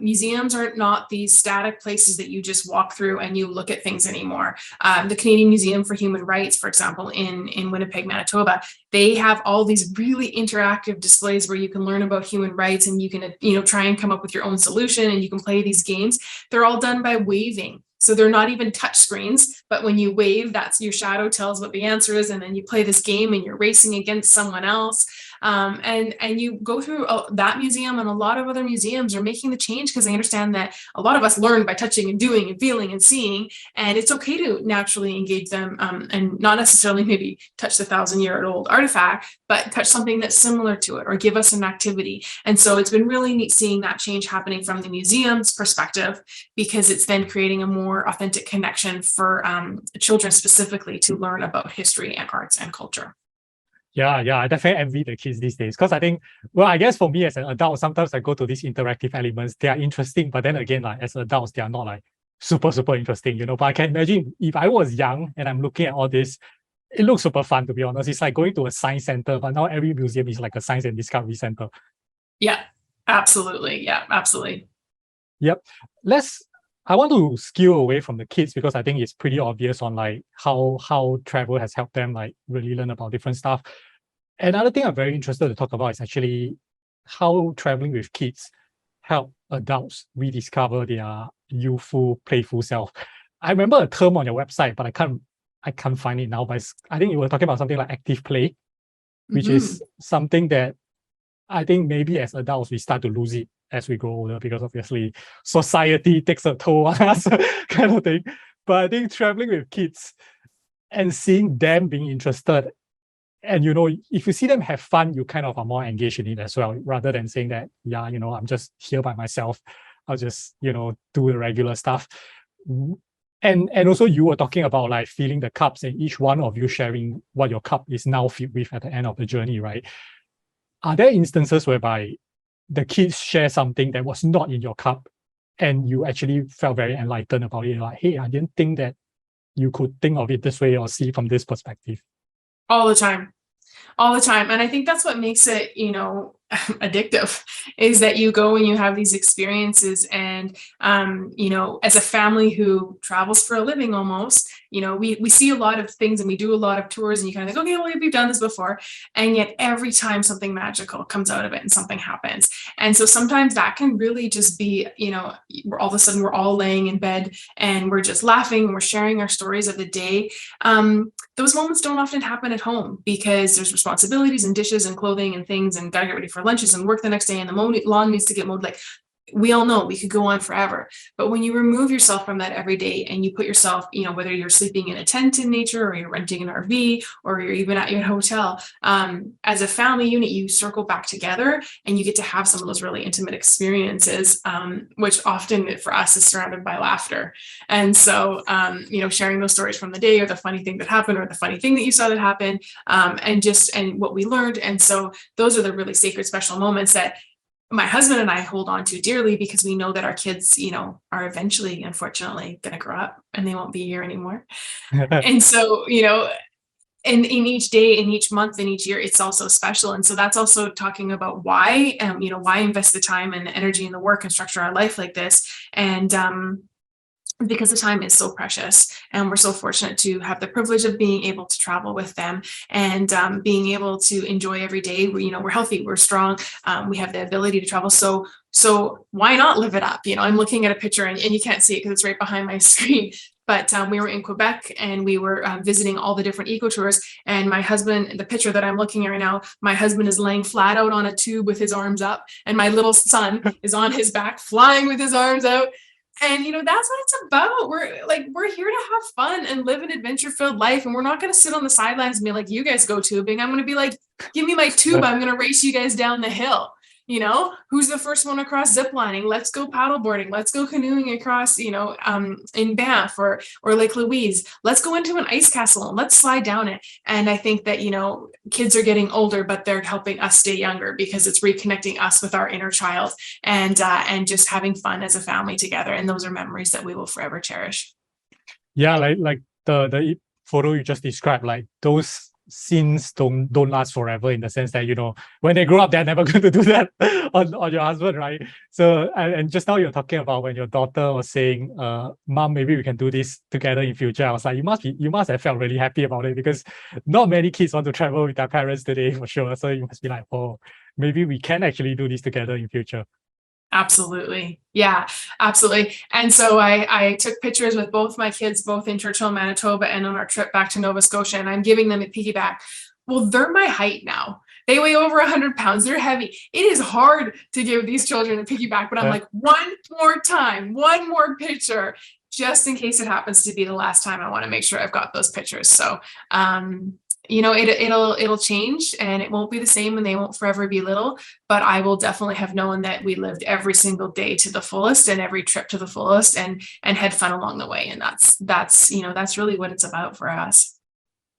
Museums are not these static places that you just walk through and you look at things anymore. The Canadian Museum for Human Rights, for example, in Winnipeg, Manitoba, they have all these really interactive displays where you can learn about human rights and you can, try and come up with your own solution and you can play these games. They're all done by waving. So they're not even touch screens, but when you wave, that's your shadow tells what the answer is. And then you play this game and you're racing against someone else. And you go through that museum, and a lot of other museums are making the change because they understand that a lot of us learn by touching and doing and feeling and seeing, and it's okay to naturally engage them and not necessarily maybe touch the 1,000-year-old artifact, but touch something that's similar to it or give us an activity. And so it's been really neat seeing that change happening from the museum's perspective, because it's then creating a more authentic connection for children specifically to learn about history and arts and culture. Yeah, I definitely envy the kids these days because I think, well, I guess for me as an adult, sometimes I go to these interactive elements. They are interesting, but then again, like as adults, they are not like super interesting, But I can imagine if I was young and I'm looking at all this, it looks super fun, to be honest. It's like going to a science center, but now every museum is like a science and discovery center. Yeah, absolutely. Yeah, absolutely. Yep. I want to skew away from the kids because I think it's pretty obvious on like how travel has helped them like really learn about different stuff. Another thing I'm very interested to talk about is actually how traveling with kids help adults rediscover their youthful, playful self. I remember a term on your website, but I can't find it now. But I think you were talking about something like active play, which is something that I think maybe as adults we start to lose it as we grow older because obviously society takes a toll on us, kind of thing. But I think traveling with kids and seeing them being interested And if you see them have fun, you kind of are more engaged in it as well, rather than saying that, yeah, I'm just here by myself. I'll just, do the regular stuff. And also you were talking about like filling the cups and each one of you sharing what your cup is now filled with at the end of the journey, right? Are there instances whereby the kids share something that was not in your cup and you actually felt very enlightened about it? Like, hey, I didn't think that you could think of it this way or see from this perspective. All the time. And I think that's what makes it, addictive, is that you go and you have these experiences. And, as a family who travels for a living almost, we see a lot of things and we do a lot of tours, and you kind of think, okay, well, we've done this before. And yet every time something magical comes out of it and something happens. And so sometimes that can really just be, all of a sudden we're all laying in bed and we're just laughing and we're sharing our stories of the day. Those moments don't often happen at home because there's responsibilities and dishes and clothing and things, and gotta get ready for lunches and work the next day, and the lawn needs to get mowed. Like, we all know we could go on forever. But when you remove yourself from that every day and you put yourself, whether you're sleeping in a tent in nature or you're renting an RV or you're even at your hotel, as a family unit, you circle back together and you get to have some of those really intimate experiences, which often for us is surrounded by laughter. And so, sharing those stories from the day, or the funny thing that happened, or the funny thing that you saw that happened, and what we learned. And so those are the really sacred, special moments that my husband and I hold on to dearly, because we know that our kids, are eventually, unfortunately, going to grow up and they won't be here anymore. And so, in each day, in each month, in each year, it's also special. And so that's also talking about why, why invest the time and the energy and the work and structure our life like this. And, because the time is so precious, and we're so fortunate to have the privilege of being able to travel with them, and being able to enjoy every day. We're healthy, we're strong, we have the ability to travel. So why not live it up? I'm looking at a picture, and you can't see it because it's right behind my screen. But we were in Quebec, and we were visiting all the different eco tours. And my husband, the picture that I'm looking at right now, my husband is laying flat out on a tube with his arms up, and my little son is on his back flying with his arms out. And that's what it's about. We're here to have fun and live an adventure-filled life, and we're not going to sit on the sidelines and be like, you guys go tubing. I'm going to be like, give me my tube. I'm going to race you guys down the hill. Who's the first one across ziplining? Let's go paddleboarding. Let's go canoeing across, in Banff or Lake Louise. Let's go into an ice castle and let's slide down it. And I think that, kids are getting older, but they're helping us stay younger, because it's reconnecting us with our inner child, and just having fun as a family together. And those are memories that we will forever cherish. Yeah, like the photo you just described, like those scenes don't last forever, in the sense that when they grow up, they're never going to do that on your husband, right? So and just now you're talking about when your daughter was saying, Mom, maybe we can do this together in future. I was like, you must have felt really happy about it, because not many kids want to travel with their parents today, for sure. So you must be like, oh, maybe we can actually do this together in future. Absolutely. Yeah, absolutely. And so I took pictures with both my kids, both in Churchill, Manitoba, and on our trip back to Nova Scotia, and I'm giving them a piggyback. Well, they're my height now. They weigh over 100 pounds. They're heavy. It is hard to give these children a piggyback, but I'm like, one more time, one more picture, just in case it happens to be the last time. I want to make sure I've got those pictures. So, it'll change, and it won't be the same, and they won't forever be little, but I will definitely have known that we lived every single day to the fullest, and every trip to the fullest, and had fun along the way. And that's really what it's about for us.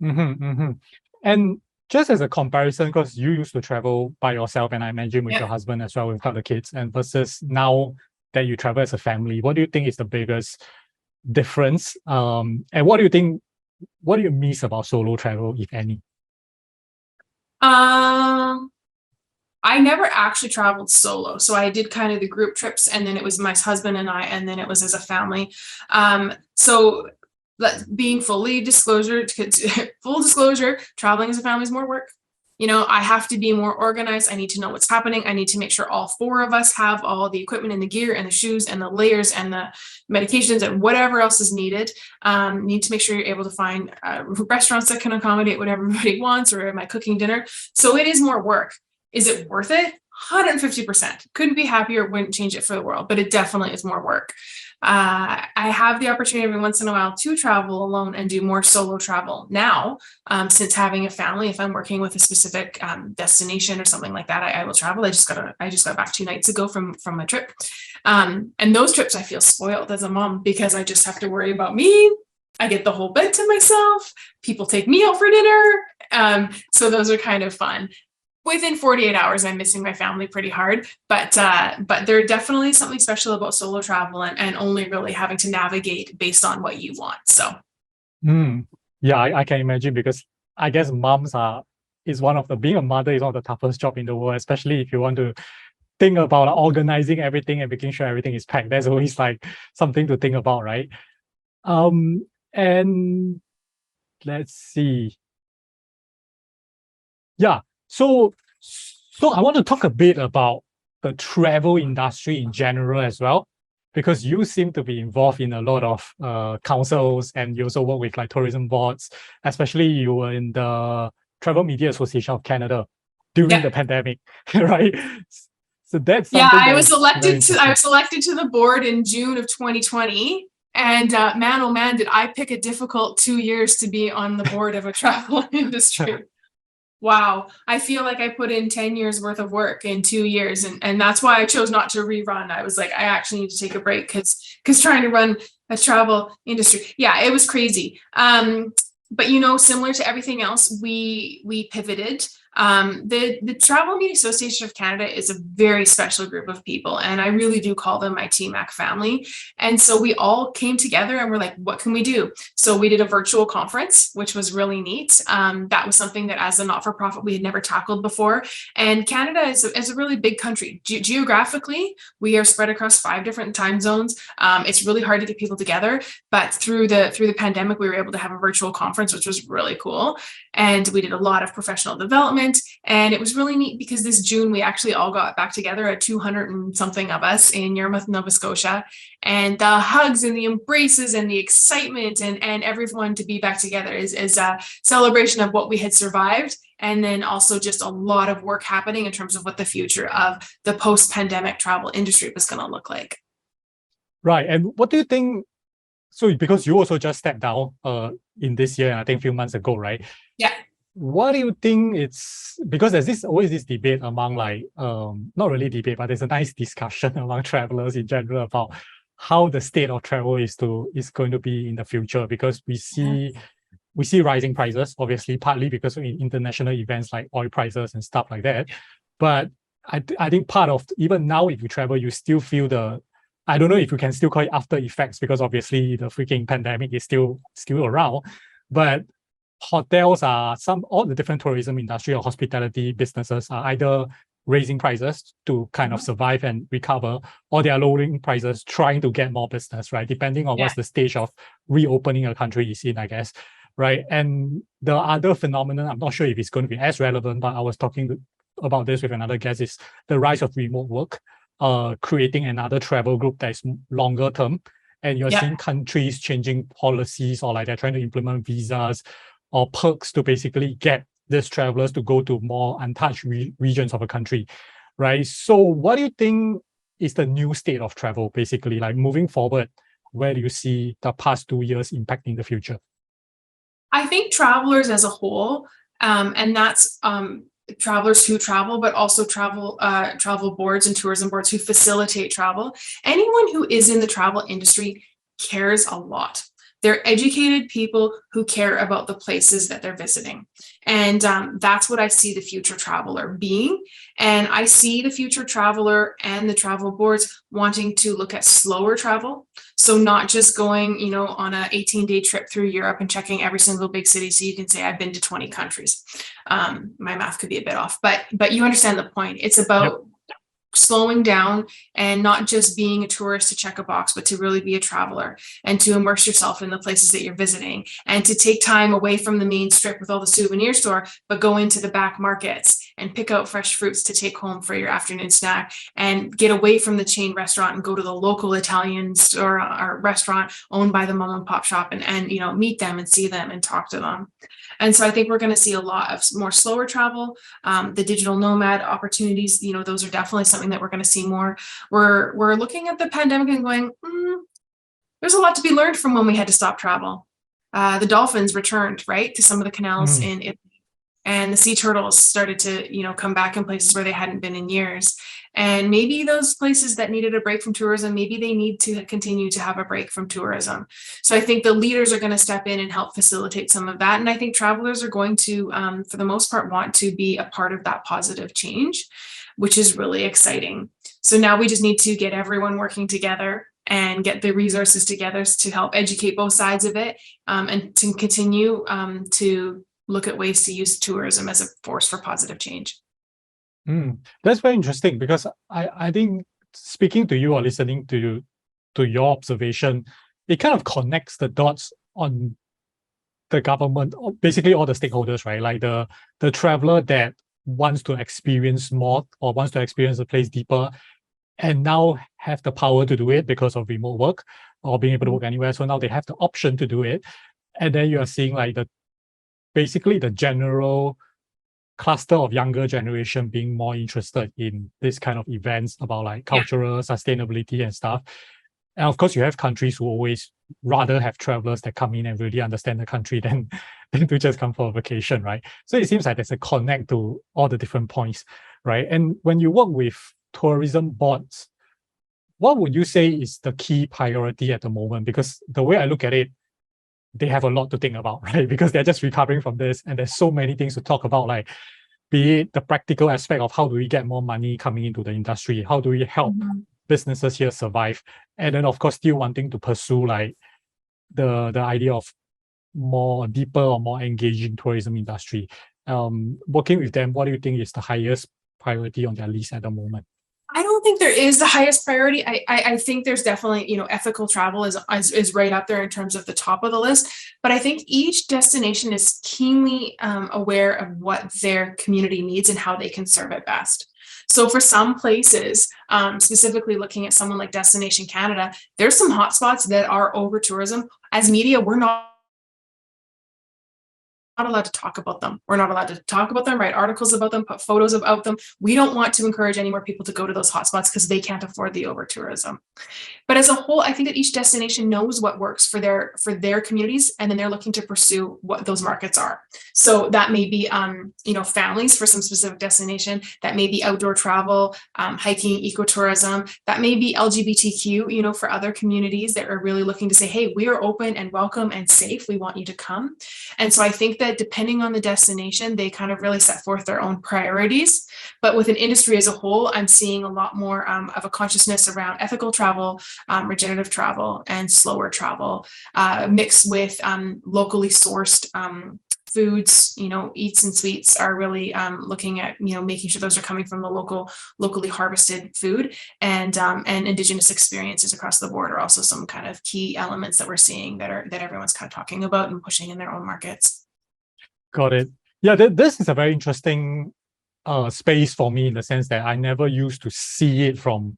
And just as a comparison, because you used to travel by yourself, and I imagine with your husband as well, without the kids, and versus now that you travel as a family, what do you think is the biggest difference? And what do you miss about solo travel, if any? I never actually traveled solo. So I did kind of the group trips, and then it was my husband and I, and then it was as a family. So being full disclosure, traveling as a family is more work. I have to be more organized. I need to know what's happening. I need to make sure all four of us have all the equipment and the gear and the shoes and the layers and the medications and whatever else is needed. Need to make sure you're able to find restaurants that can accommodate what everybody wants, or am I cooking dinner? So it is more work. Is it worth it? 150%. Couldn't be happier. Wouldn't change it for the world, but it definitely is more work. I have the opportunity every once in a while to travel alone and do more solo travel now. Since having a family, if I'm working with a specific destination or something like that, I will travel. I just got back 2 nights ago from a trip. And those trips, I feel spoiled as a mom because I just have to worry about me. I get the whole bed to myself. People take me out for dinner. So those are kind of fun. Within 48 hours, I'm missing my family pretty hard, but there's definitely something special about solo travel and only really having to navigate based on what you want. So, yeah, I can imagine, because I guess being a mother is one of the toughest job in the world, especially if you want to think about organizing everything and making sure everything is packed. There's always like something to think about, right? And let's see. Yeah. So I want to talk a bit about the travel industry in general as well, because you seem to be involved in a lot of councils, and you also work with like tourism boards, especially you were in the Travel Media Association of Canada during the pandemic, right? So that's something I was elected to the board in June of 2020. And man, oh man, did I pick a difficult 2 years to be on the board of a travel industry. Wow. I feel like I put in 10 years worth of work in 2 years. And that's why I chose not to rerun. I was like, I actually need to take a break because trying to run a travel industry. Yeah, it was crazy. But similar to everything else, we pivoted. The Travel Media Association of Canada is a very special group of people, and I really do call them my TMAC family. And so we all came together and we're like, what can we do? So we did a virtual conference, which was really neat. That was something that as a not-for-profit, we had never tackled before. And Canada is a really big country. Geographically, we are spread across 5 different time zones. It's really hard to get people together, but through the pandemic, we were able to have a virtual conference, which was really cool. And we did a lot of professional development. And it was really neat because this June, we actually all got back together, at 200 and something of us in Yarmouth, Nova Scotia. And the hugs and the embraces and the excitement and everyone to be back together is a celebration of what we had survived. And then also just a lot of work happening in terms of what the future of the post-pandemic travel industry was going to look like. Right. And what do you think? So because you also just stepped down in this year, I think a few months ago, right? Yeah. What do you think because there's always this debate among not really debate, but there's a nice discussion among travelers in general about how the state of travel is going to be in the future, because we see rising prices, obviously, partly because of international events like oil prices and stuff like that. But I think part of, even now, if you travel, you still feel I don't know if you can still call it after effects, because obviously the freaking pandemic is still around. But hotels all the different tourism industry or hospitality businesses are either raising prices to kind of survive and recover, or they are lowering prices trying to get more business, right? Depending on what's the stage of reopening a country is in, I guess, right? And the other phenomenon, I'm not sure if it's going to be as relevant, but I was talking about this with another guest, is the rise of remote work, creating another travel group that is longer term. And you're seeing countries changing policies, or like they're trying to implement visas or perks to basically get these travelers to go to more untouched regions of a country, right? So what do you think is the new state of travel, basically, like moving forward? Where do you see the past 2 years impacting the future? I think travelers as a whole, and that's travelers who travel, but also travel boards and tourism boards who facilitate travel. Anyone who is in the travel industry cares a lot. They're educated people who care about the places that they're visiting. And that's what I see the future traveler being. And I see the future traveler and the travel boards wanting to look at slower travel. So not just going, on an 18-day trip through Europe and checking every single big city so you can say, I've been to 20 countries. My math could be a bit off, but you understand the point. It's about slowing down and not just being a tourist to check a box, but to really be a traveler and to immerse yourself in the places that you're visiting and to take time away from the main strip with all the souvenir store, but go into the back markets and pick out fresh fruits to take home for your afternoon snack and get away from the chain restaurant and go to the local Italian store or restaurant owned by the mom and pop shop and you know, meet them and see them and talk to them. And so I think we're going to see a lot of more slower travel. The digital nomad opportunities, you know, those are definitely something that we're going to see more. We're looking at the pandemic and going, there's a lot to be learned from when we had to stop travel. The dolphins returned, right, to some of the canals in Italy, and the sea turtles started to, you know, come back in places where they hadn't been in years. And maybe those places that needed a break from tourism, maybe they need to continue to have a break from tourism. So I think the leaders are going to step in and help facilitate some of that. And I think travelers are going to, for the most part, want to be a part of that positive change, which is really exciting. So now we just need to get everyone working together and get the resources together to help educate both sides of it, and to continue to look at ways to use tourism as a force for positive change. That's very interesting, because I think speaking to you or listening to your observation, it kind of connects the dots on the government, basically all the stakeholders, right? Like the traveler that wants to experience more or wants to experience the place deeper and now have the power to do it because of remote work or being able to work anywhere. So now they have the option to do it. And then you are seeing like basically the general cluster of younger generation being more interested in this kind of events about like cultural sustainability and stuff. And of course, you have countries who always rather have travelers that come in and really understand the country than to just come for a vacation, right? So it seems like there's a connect to all the different points, right? And when you work with tourism boards, what would you say is the key priority at the moment? Because the way I look at it, they have a lot to think about, right? Because they're just recovering from this, and there's so many things to talk about, like be it the practical aspect of how do we get more money coming into the industry, how do we help businesses here survive, and then of course still wanting to pursue like the idea of more deeper or more engaging tourism industry. Working with them, what do you think is the highest priority on their list at the moment? I don't think there is the highest priority. I think there's definitely, you know, ethical travel is right up there in terms of the top of the list. But I think each destination is keenly aware of what their community needs and how they can serve it best. So for some places, specifically looking at someone like Destination Canada, there's some hotspots that are over tourism. As media, we're not allowed to talk about them. We're not allowed to talk about them, write articles about them, put photos about them. We don't want to encourage any more people to go to those hotspots because they can't afford the over tourism. But as a whole, I think that each destination knows what works for their communities, and then they're looking to pursue what those markets are. So that may be, you know, families for some specific destination. That may be outdoor travel, hiking, ecotourism. That may be LGBTQ, you know, for other communities that are really looking to say, hey, we are open and welcome and safe. We want you to come. And so I think that depending on the destination, they kind of really set forth their own priorities. But with an industry as a whole, I'm seeing a lot more of a consciousness around ethical travel, regenerative travel, and slower travel, mixed with locally sourced foods. You know, eats and sweets are really looking at, you know, making sure those are coming from the locally harvested food, and indigenous experiences across the board are also some kind of key elements that we're seeing that everyone's kind of talking about and pushing in their own markets. Got it. Yeah, this is a very interesting space for me, in the sense that I never used to see it from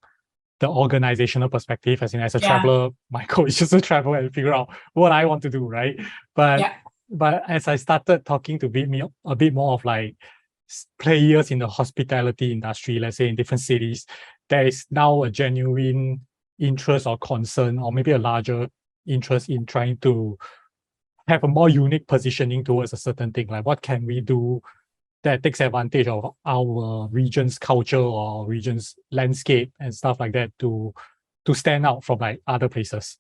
the organizational perspective. As a traveler, my goal is just to travel and figure out what I want to do, right? But as I started talking to a bit more of like players in the hospitality industry, let's say in different cities, there is now a genuine interest or concern, or maybe a larger interest in trying to have a more unique positioning towards a certain thing. Like, what can we do that takes advantage of our region's culture or region's landscape and stuff like that to stand out from like other places.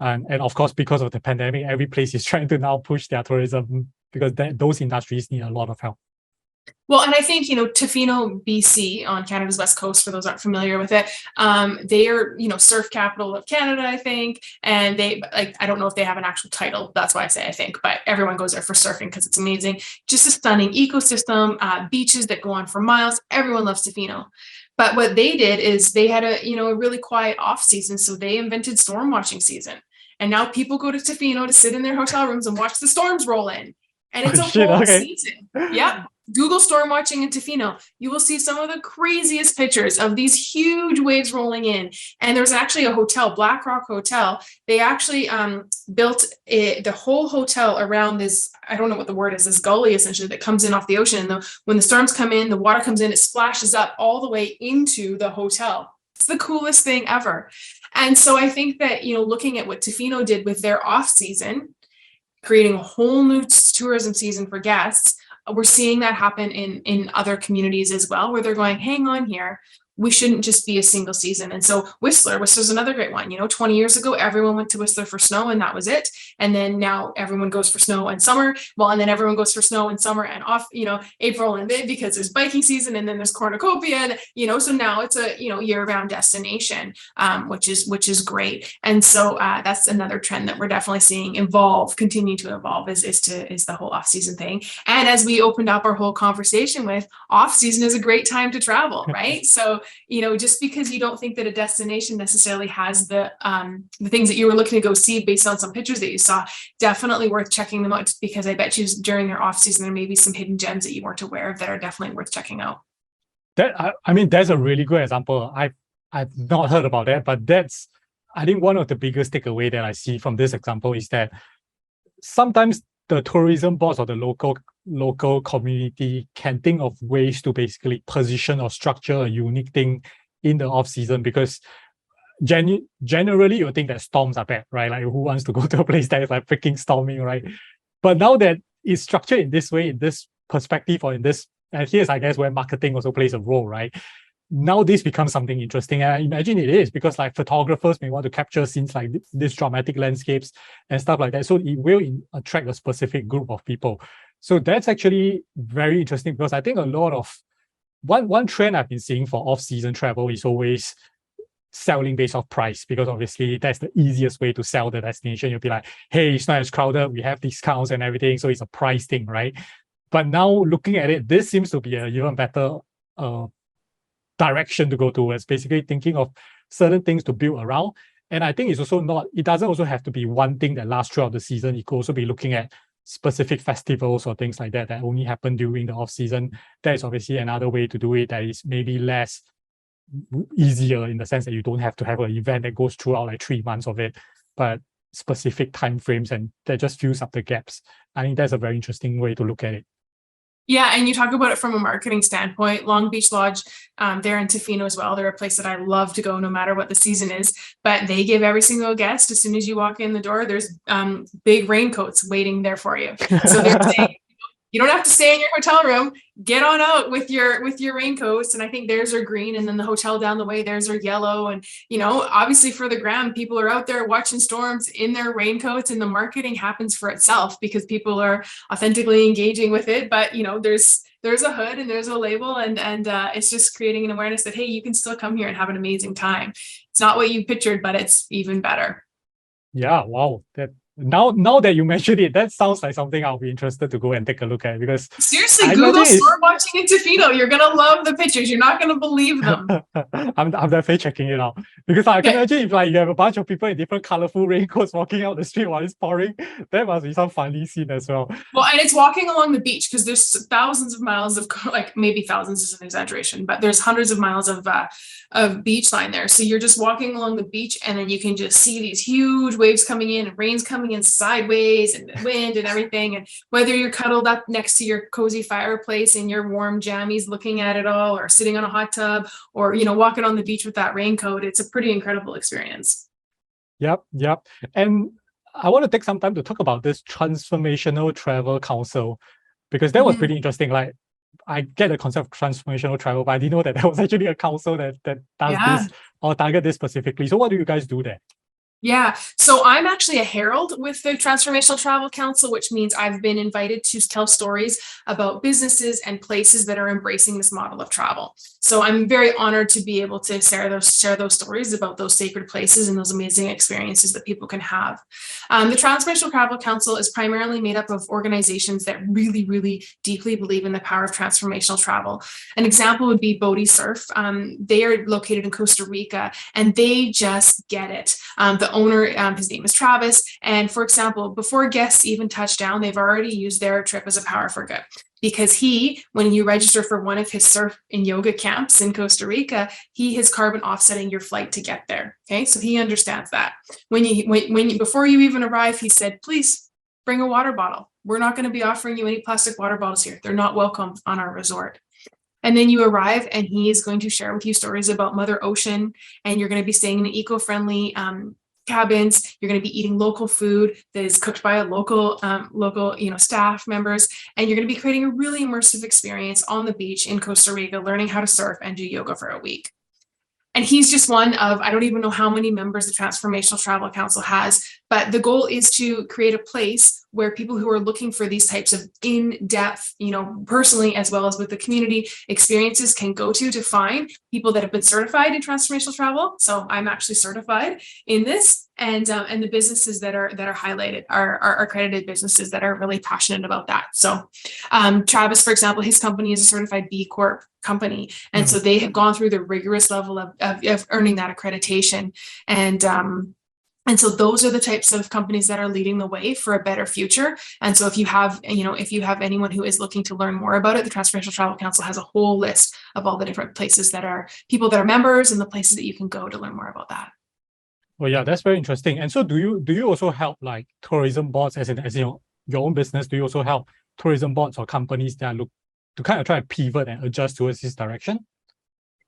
And of course, because of the pandemic, every place is trying to now push their tourism, because those industries need a lot of help. Well, and I think, you know, Tofino, BC, on Canada's west coast, for those aren't familiar with it, they are, you know, surf capital of Canada, I think. And they, like, I don't know if they have an actual title. That's why I say I think, but everyone goes there for surfing because it's amazing. Just a stunning ecosystem, beaches that go on for miles. Everyone loves Tofino. But what they did is they had a really quiet off season. So they invented storm watching season. And now people go to Tofino to sit in their hotel rooms and watch the storms roll in. And it's Oh a shit, whole okay. season. Yep. Google storm watching in Tofino. You will see some of the craziest pictures of these huge waves rolling in. And there's actually a hotel, Black Rock Hotel. They actually built the whole hotel around this, I don't know what the word is, this gully essentially that comes in off the ocean. And when the storms come in, the water comes in, it splashes up all the way into the hotel. It's the coolest thing ever. And so I think that, looking at what Tofino did with their off season, creating a whole new tourism season for guests, we're seeing that happen in other communities as well, where they're going, hang on here, we shouldn't just be a single season. And so Whistler's another great one. 20 years ago, everyone went to Whistler for snow and that was it. And then now everyone goes for snow and summer. Well, and then everyone goes for snow and summer and off, April and May, because there's biking season and then there's cornucopia and, so now it's a, year-round destination, which is great. And so that's another trend that we're definitely seeing continue to evolve is the whole off-season thing. And as we opened up our whole conversation with, off-season is a great time to travel, right? So just because you don't think that a destination necessarily has the things that you were looking to go see based on some pictures that you saw, definitely worth checking them out, because I bet you during your off season, there may be some hidden gems that you weren't aware of that are definitely worth checking out. That's a really good example. I've not heard about that, but that's, I think, one of the biggest takeaway that I see from this example is that sometimes the tourism boards or the local community can think of ways to basically position or structure a unique thing in the off season, because generally you think that storms are bad, right? Like, who wants to go to a place that is like freaking storming, right? But now that it's structured in this way, in this perspective, or in this, and here's, I guess, where marketing also plays a role, right? Now this becomes something interesting. And I imagine it is, because like photographers may want to capture scenes like these dramatic landscapes and stuff like that. So it will attract a specific group of people. So that's actually very interesting, because I think a lot of one trend I've been seeing for off-season travel is always selling based off price, because obviously that's the easiest way to sell the destination. You'll be like, hey, it's not as crowded, we have discounts and everything, so it's a price thing, right? But now looking at it, this seems to be an even better direction to go towards, basically thinking of certain things to build around. And I think it's also not, it doesn't also have to be one thing that lasts throughout the season. It could also be looking at specific festivals or things like that that only happen during the off season. That is obviously another way to do it that is maybe less easier, in the sense that you don't have to have an event that goes throughout like 3 months of it, but specific time frames, and that just fills up the gaps. I think that's a very interesting way to look at it. Yeah, and you talk about it from a marketing standpoint. Long Beach Lodge, they're in Tofino as well. They're a place that I love to go no matter what the season is. But they give every single guest, as soon as you walk in the door, there's big raincoats waiting there for you. So they're saying, you don't have to stay in your hotel room. Get on out with your raincoats. And I think theirs are green, and then the hotel down the way, theirs are yellow. And obviously for the gram, people are out there watching storms in their raincoats, and the marketing happens for itself because people are authentically engaging with it. But there's a hood and there's a label, and it's just creating an awareness that, hey, you can still come here and have an amazing time. It's not what you pictured, but it's even better. Yeah, wow. Now that you mentioned it, that sounds like something I'll be interested to go and take a look at, because seriously, Google storm watching in Tofino. You're gonna love the pictures. You're not gonna believe them. I'm definitely checking it out, because I can imagine if like you have a bunch of people in different colorful raincoats walking out the street while it's pouring, that must be some funny scene as well. Well, and it's walking along the beach, because there's thousands of miles of, like, maybe thousands is an exaggeration, but there's hundreds of miles of beach line there. So you're just walking along the beach, and then you can just see these huge waves coming in, and rain's coming in sideways, and wind and everything. And whether you're cuddled up next to your cozy fireplace in your warm jammies looking at it all, or sitting on a hot tub, or walking on the beach with that raincoat, it's a pretty incredible experience. Yep. And I want to take some time to talk about this Transformational Travel Council, because that was pretty interesting. Like, I get the concept of transformational travel, but I didn't know that there was actually a council that does this or target this specifically. So what do you guys do there? Yeah, so I'm actually a herald with the Transformational Travel Council, which means I've been invited to tell stories about businesses and places that are embracing this model of travel. So I'm very honored to be able to share those stories about those sacred places and those amazing experiences that people can have. The Transformational Travel Council is primarily made up of organizations that really, really deeply believe in the power of transformational travel. An example would be Bodhi Surf. They are located in Costa Rica, and they just get it. The owner, his name is Travis. And for example, before guests even touch down, they've already used their trip as a power for good. Because when you register for one of his surf and yoga camps in Costa Rica, he is carbon offsetting your flight to get there. Okay, so he understands that. Before you even arrive, he said, please bring a water bottle. We're not going to be offering you any plastic water bottles here. They're not welcome on our resort. And then you arrive and he is going to share with you stories about Mother Ocean, and you're going to be staying in eco-friendly cabins. You're going to be eating local food that is cooked by a local staff members, and you're going to be creating a really immersive experience on the beach in Costa Rica, learning how to surf and do yoga for a week. And he's just one of, I don't even know how many members the Transformational Travel Council has, but the goal is to create a place where people who are looking for these types of in-depth, personally, as well as with the community experiences can go to find people that have been certified in transformational travel. So I'm actually certified in this, and the businesses that are highlighted are accredited businesses that are really passionate about that. So Travis, for example, his company is a certified B Corp company. And so they have gone through the rigorous level of earning that accreditation. And so those are the types of companies that are leading the way for a better future. And so if you have anyone who is looking to learn more about it, the Transformational Travel Council has a whole list of all the different places that are people that are members and the places that you can go to learn more about that. Well, yeah, that's very interesting. And so do you also help like tourism boards as your own business? Do you also help tourism boards or companies that look to kind of try to pivot and adjust towards this direction?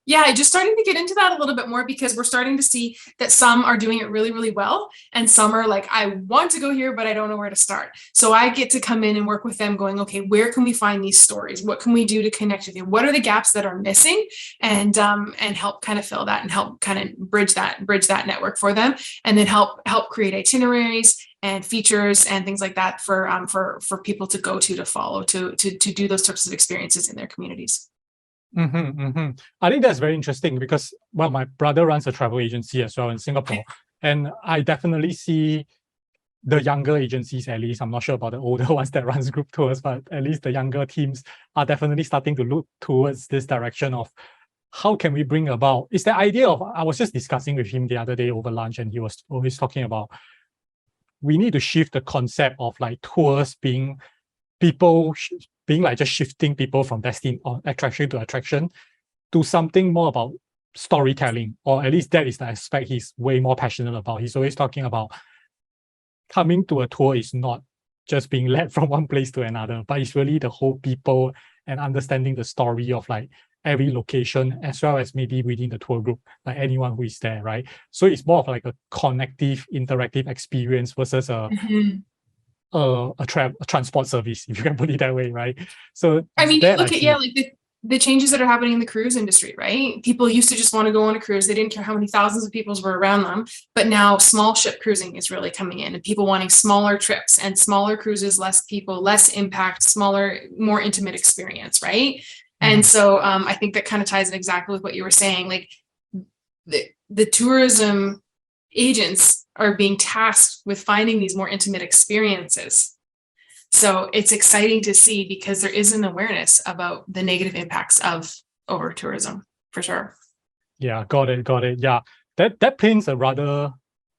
Yeah, just starting to get into that a little bit more, because we're starting to see that some are doing it really, really well. And some are like, I want to go here, but I don't know where to start. So I get to come in and work with them going, okay, where can we find these stories? What can we do to connect with you? What are the gaps that are missing? And help kind of fill that and help kind of bridge that network for them. And then help create itineraries and features and things like that for people to go to follow, to do those types of experiences in their communities. I think that's very interesting because, well, my brother runs a travel agency as well in Singapore, and I definitely see the younger agencies, at least. I'm not sure about the older ones that runs group tours, but at least the younger teams are definitely starting to look towards this direction of how can we bring about. It's the idea of, I was just discussing with him the other day over lunch, and he was always talking about we need to shift the concept of like tours being like just shifting people from destination or attraction to attraction to something more about storytelling, or at least that is the aspect he's way more passionate about. He's always talking about coming to a tour is not just being led from one place to another, but it's really the whole people and understanding the story of like every location, as well as maybe within the tour group, like anyone who is there, right? So it's more of like a connective, interactive experience versus a transport service, if you can put it that way, right? So I mean, look at like the changes that are happening in the cruise industry, right? People used to just want to go on a cruise. They didn't care how many thousands of people were around them. But now small ship cruising is really coming in, and people wanting smaller trips and smaller cruises, less people, less impact, smaller, more intimate experience, right? And so I think that kind of ties in exactly with what you were saying. Like the tourism agents are being tasked with finding these more intimate experiences. So it's exciting to see, because there is an awareness about the negative impacts of over tourism, for sure. Yeah, got it. Yeah, that paints a rather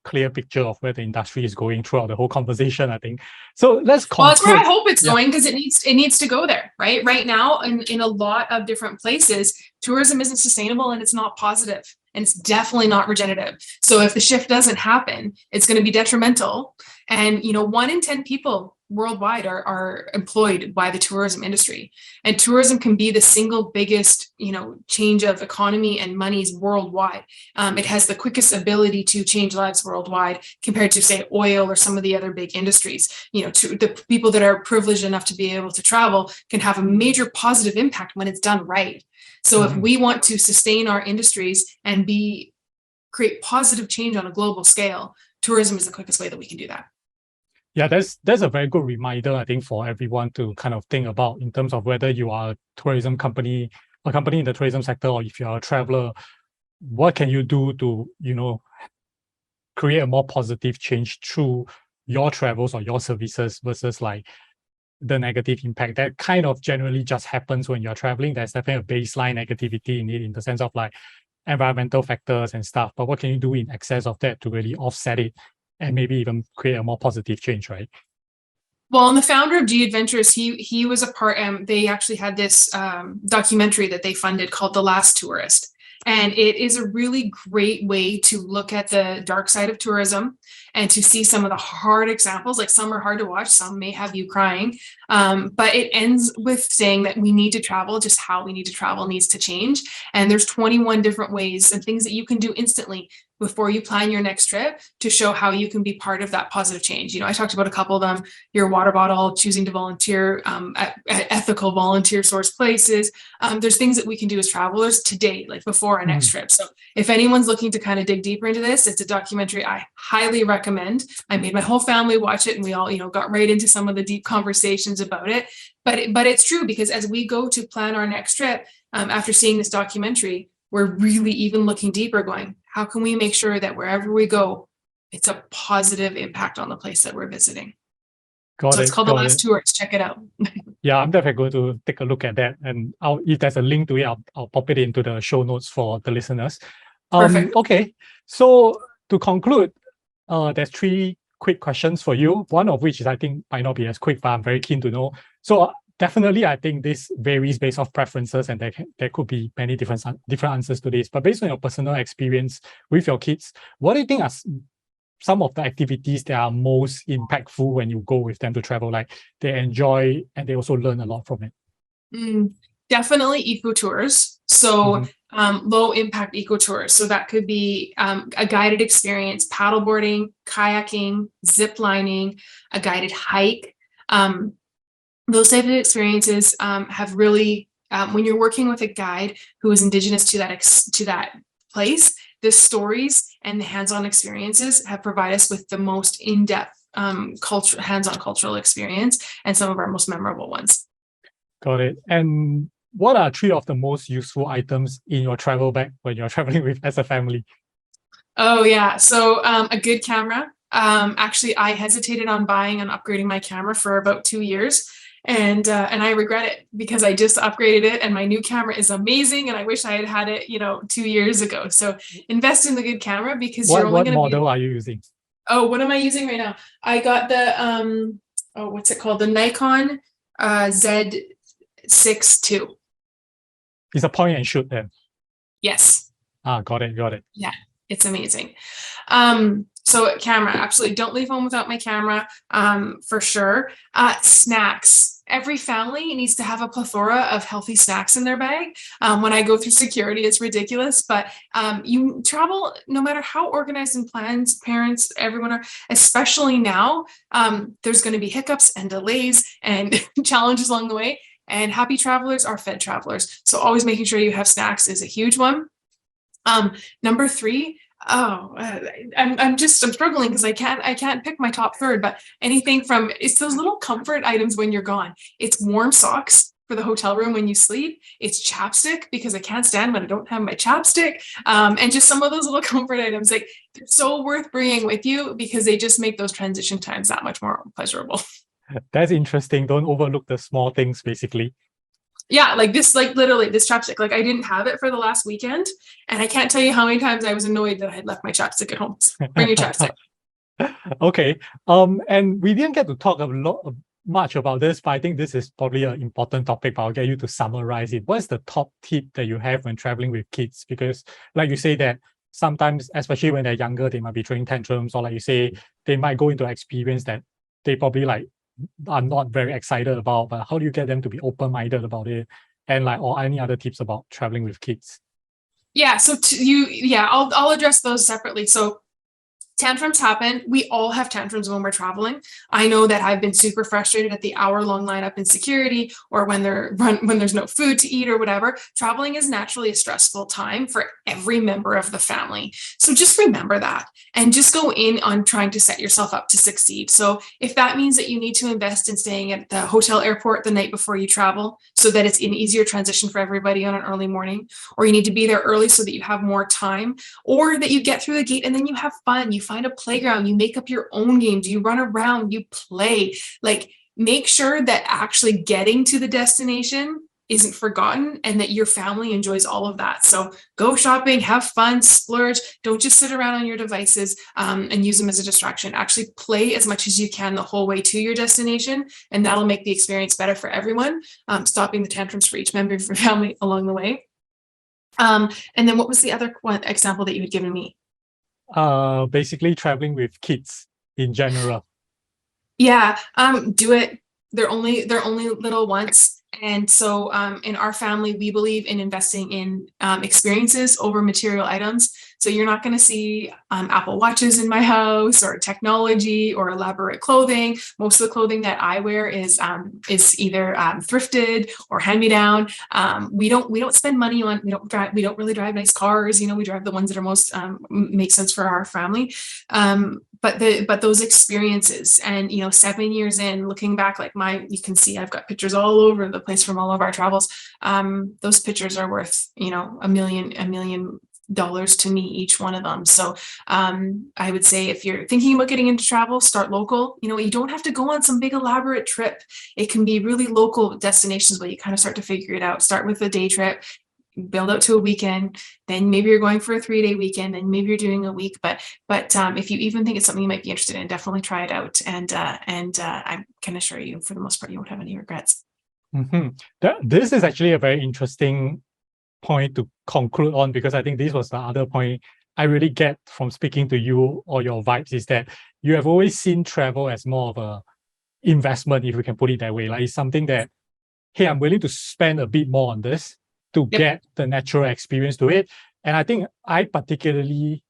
clear picture of where the industry is going throughout the whole conversation, I think. So let's conclude. Well, it's where I hope it's going, because it needs to go there, right? Right now, in a lot of different places, tourism isn't sustainable and it's not positive, and it's definitely not regenerative. So if the shift doesn't happen, it's going to be detrimental. And 1 in 10 people worldwide are employed by the tourism industry, and tourism can be the single biggest change of economy and monies worldwide. It has the quickest ability to change lives worldwide compared to, say, oil or some of the other big industries. To the people that are privileged enough to be able to travel can have a major positive impact when it's done right. So if we want to sustain our industries and create positive change on a global scale, tourism is the quickest way that we can do that. Yeah, that's a very good reminder, I think, for everyone to kind of think about in terms of whether you are a tourism company, a company in the tourism sector, or if you're a traveler, what can you do to, create a more positive change through your travels or your services versus like the negative impact that kind of generally just happens when you're traveling. There's definitely a baseline negativity in it in the sense of like environmental factors and stuff. But what can you do in excess of that to really offset it and maybe even create a more positive change, right? Well, and the founder of G Adventures, he was a part. They actually had this documentary that they funded called The Last Tourist. And it is a really great way to look at the dark side of tourism and to see some of the hard examples. Like some are hard to watch, some may have you crying. But it ends with saying that we need to travel, just how we need to travel needs to change. And there's 21 different ways and things that you can do instantly before you plan your next trip to show how you can be part of that positive change. I talked about a couple of them, your water bottle, choosing to volunteer at ethical volunteer source places. There's things that we can do as travelers today, like before our next trip. So if anyone's looking to kind of dig deeper into this, it's a documentary I highly recommend. I made my whole family watch it and we all, got right into some of the deep conversations about it. But it's true, because as we go to plan our next trip, after seeing this documentary, we're really even looking deeper, going, how can we make sure that wherever we go, it's a positive impact on the place that we're visiting? It's called The Last Tourist. Check it out. Yeah, I'm definitely going to take a look at that. And if there's a link to it, I'll pop it into the show notes for the listeners. Perfect. Okay, so to conclude, there's 3 quick questions for you. One of which is, I think, might not be as quick, but I'm very keen to know. So definitely, I think this varies based off preferences, and there could be many different answers to this. But based on your personal experience with your kids, what do you think are some of the activities that are most impactful when you go with them to travel? Like they enjoy and they also learn a lot from it. Definitely eco tours. So low impact eco tours. So that could be a guided experience, paddleboarding, kayaking, zip lining, a guided hike. Those types of experiences have really, when you're working with a guide who is indigenous to that place, the stories and the hands-on experiences have provided us with the most in-depth hands-on cultural experience and some of our most memorable ones. Got it. And what are 3 of the most useful items in your travel bag when you're traveling with as a family? Oh yeah, so a good camera. Actually, I hesitated on buying and upgrading my camera for about 2 years. And I regret it because I just upgraded it and my new camera is amazing and I wish I had had it, 2 years ago. So invest in the good camera because you're only going to What model are you using? Oh, what am I using right now? I got the what's it called? The Nikon Z6 II. It's a point and shoot then. Yes. Got it. Yeah, it's amazing. So camera, absolutely. Don't leave home without my camera, for sure. Snacks. Every family needs to have a plethora of healthy snacks in their bag. When I go through security, it's ridiculous, but you travel, no matter how organized and planned parents, everyone are, especially now, there's going to be hiccups and delays and challenges along the way. And happy travelers are fed travelers. So always making sure you have snacks is a huge one. Number 3, I'm struggling because I can't pick my top third, but anything from, it's those little comfort items when you're gone. It's warm socks for the hotel room when you sleep. It's chapstick because I can't stand when I don't have my chapstick. And just some of those little comfort items, like they're so worth bringing with you because they just make those transition times that much more pleasurable. That's interesting. Don't overlook the small things, basically. Yeah, literally this chapstick, I didn't have it for the last weekend and I can't tell you how many times I was annoyed that I had left my chapstick at home. So bring your chapstick. Okay. And we didn't get to talk much about this, but I think this is probably an important topic, but I'll get you to summarize it. What's the top tip that you have when traveling with kids? Because like you say that sometimes, especially when they're younger, they might be throwing tantrums, or like you say, they might go into an experience that they probably are not very excited about, but how do you get them to be open-minded about it? And or any other tips about traveling with kids? Yeah, so I'll address those separately. So Tantrums happen. We all have tantrums when we're traveling. I know that I've been super frustrated at the hour-long lineup in security, or when there's no food to eat or whatever. Traveling is naturally a stressful time for every member of the family. So just remember that, and just go in on trying to set yourself up to succeed. So if that means that you need to invest in staying at the hotel airport the night before you travel so that it's an easier transition for everybody on an early morning, or you need to be there early so that you have more time, or that you get through the gate and then you have fun, you find a playground, you make up your own games, you run around, you play. Like, make sure that actually getting to the destination isn't forgotten and that your family enjoys all of that. So go shopping, have fun, splurge. Don't just sit around on your devices and use them as a distraction. Actually play as much as you can the whole way to your destination, and that'll make the experience better for everyone, stopping the tantrums for each member of your family along the way. And then what was the other one example that you had given me? Basically traveling with kids in general. Yeah, do it. They're only little once. And so in our family, we believe in investing in experiences over material items. So you're not going to see Apple Watches in my house, or technology, or elaborate clothing. Most of the clothing that I wear is either thrifted or hand-me-down. We don't spend money on, we don't really drive nice cars. We drive the ones that are most make sense for our family. But those experiences, and 7 years in, looking back, like you can see I've got pictures all over the place from all of our travels. Those pictures are worth $1 million to me, each one of them. So I would say, if you're thinking about getting into travel, start local. You don't have to go on some big elaborate trip. It can be really local destinations where you kind of start to figure it out. Start with a day trip, build out to a weekend, then maybe you're going for a 3-day weekend, and maybe you're doing a week. But if you even think it's something you might be interested in, definitely try it out. And I can assure you, for the most part, you won't have any regrets. This is actually a very interesting point to conclude on, because I think this was the other point I really get from speaking to you, or your vibes, is that you have always seen travel as more of a investment, if we can put it that way. Like, it's something that, hey, I'm willing to spend a bit more on this to get the natural experience to it. And I think I particularly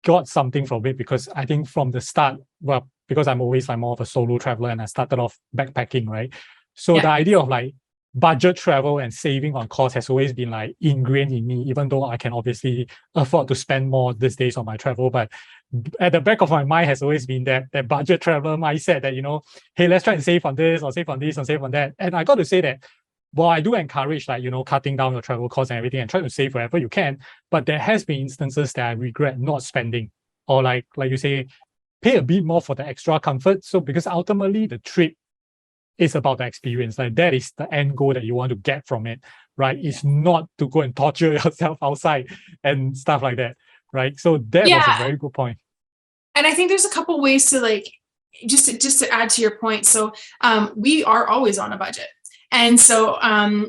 got something from it, because I think from the start, well, because I'm more of a solo traveler, and I started off backpacking, right? So the idea of like budget travel and saving on cost has always been like ingrained in me, even though I can obviously afford to spend more these days on my travel. But at the back of my mind has always been that budget traveler mindset that, hey, let's try and save on this, or save on this, or save on that. And I got to say that, well, I do encourage, like, cutting down your travel costs and everything, and try to save wherever you can. But there has been instances that I regret not spending, or like you say, pay a bit more for the extra comfort. So because ultimately the trip is about the experience. Like, that is the end goal that you want to get from it, right? It's not to go and torture yourself outside and stuff like that, right? So that was a very good point. And I think there's a couple ways to just to add to your point. So we are always on a budget. And so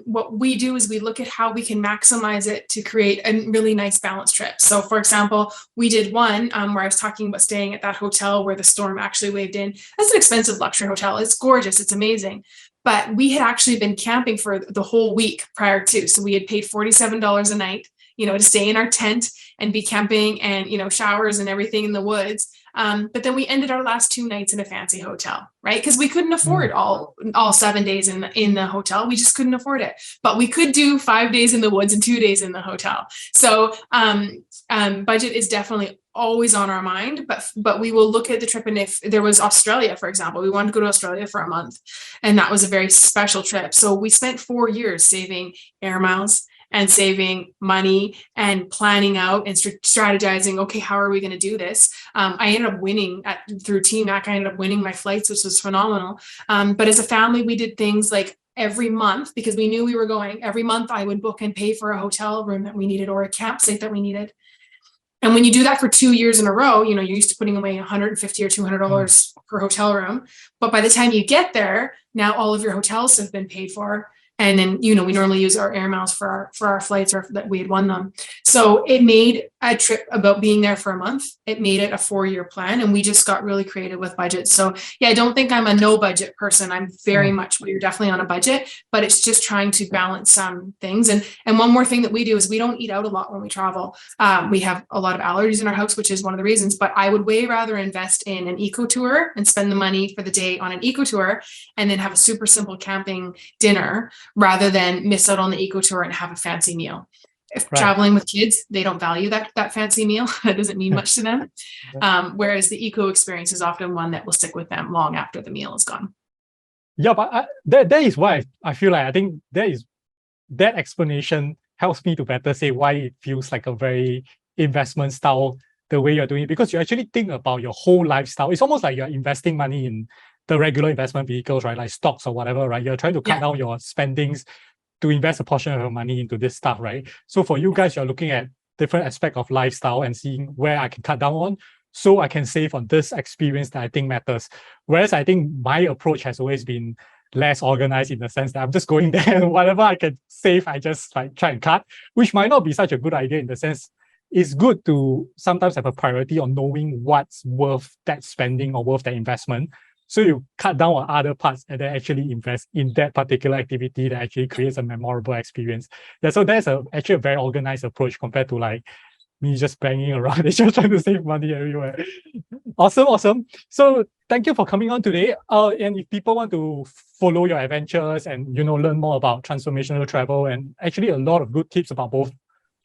what we do is we look at how we can maximize it to create a really nice balanced trip. So for example, we did one where I was talking about staying at that hotel where the storm actually waved in. That's an expensive luxury hotel. It's gorgeous. It's amazing. But we had actually been camping for the whole week prior to. So we had paid $47 a night, to stay in our tent and be camping, and, showers and everything in the woods. But then we ended our last 2 nights in a fancy hotel, right? Because we couldn't afford all 7 days in the hotel. We just couldn't afford it. But we could do 5 days in the woods and 2 days in the hotel. So budget is definitely always on our mind, but we will look at the trip. And if there was Australia, for example, we wanted to go to Australia for a month, and that was a very special trip. So we spent 4 years saving air miles and saving money and planning out and strategizing, okay, how are we going to do this? I ended up winning through TMAC. I ended up winning my flights, which was phenomenal. But as a family, we did things like every month, because we knew we were going, every month I would book and pay for a hotel room that we needed, or a campsite that we needed. And when you do that for 2 years in a row, you're used to putting away $150 or $200 per hotel room. But by the time you get there, now all of your hotels have been paid for. And then, we normally use our air miles for our flights, or that we had won them. So it made a trip about being there for a month. It made it a 4-year plan, and we just got really creative with budgets. So yeah, I don't think I'm a no budget person. I'm very much, well, you're definitely on a budget, but it's just trying to balance some things. And one more thing that we do is we don't eat out a lot when we travel. We have a lot of allergies in our house, which is one of the reasons, but I would way rather invest in an eco tour and spend the money for the day on an eco tour and then have a super simple camping dinner rather than miss out on the eco tour and have a fancy meal. If traveling with kids, they don't value that fancy meal. That doesn't mean much to them. Whereas the eco experience is often one that will stick with them long after the meal is gone. Yeah, but that is why I feel like I think that explanation helps me to better say why it feels like a very investment style the way you're doing it, because you actually think about your whole lifestyle. It's almost like you're investing money in the regular investment vehicles, right? Like stocks or whatever, right? You're trying to cut down your spendings to invest a portion of your money into this stuff, right? So for you guys, you're looking at different aspects of lifestyle and seeing where I can cut down on so I can save on this experience that I think matters. Whereas I think my approach has always been less organized in the sense that I'm just going there and whatever I can save, I just like try and cut, which might not be such a good idea in the sense it's good to sometimes have a priority on knowing what's worth that spending or worth that investment. So you cut down on other parts and then actually invest in that particular activity that actually creates a memorable experience. Yeah, so that's actually a very organized approach compared to like me just banging around and just trying to save money everywhere. Awesome. So thank you for coming on today. And if people want to follow your adventures and learn more about transformational travel and actually a lot of good tips about both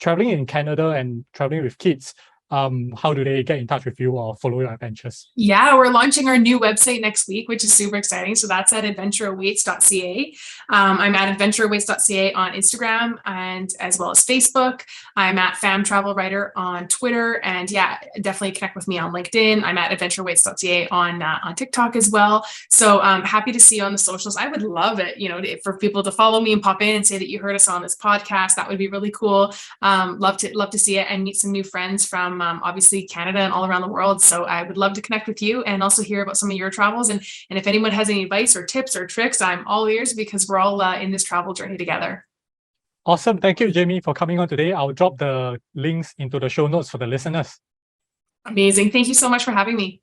traveling in Canada and traveling with kids, how do they get in touch with you or follow your adventures? Yeah, we're launching our new website next week, which is super exciting. So that's at AdventureAwaits.ca. I'm at AdventureAwaits.ca on Instagram and as well as Facebook. I'm at Fam Travel Writer on Twitter, and yeah, definitely connect with me on LinkedIn. I'm at AdventureAwaits.ca on TikTok as well. So happy to see you on the socials. I would love it, for people to follow me and pop in and say that you heard us on this podcast. That would be really cool. Love to see it and meet some new friends from obviously Canada and all around the world. So I would love to connect with you and also hear about some of your travels. And if anyone has any advice or tips or tricks, I'm all ears because we're all in this travel journey together. Awesome. Thank you, Jami, for coming on today. I'll drop the links into the show notes for the listeners. Amazing. Thank you so much for having me.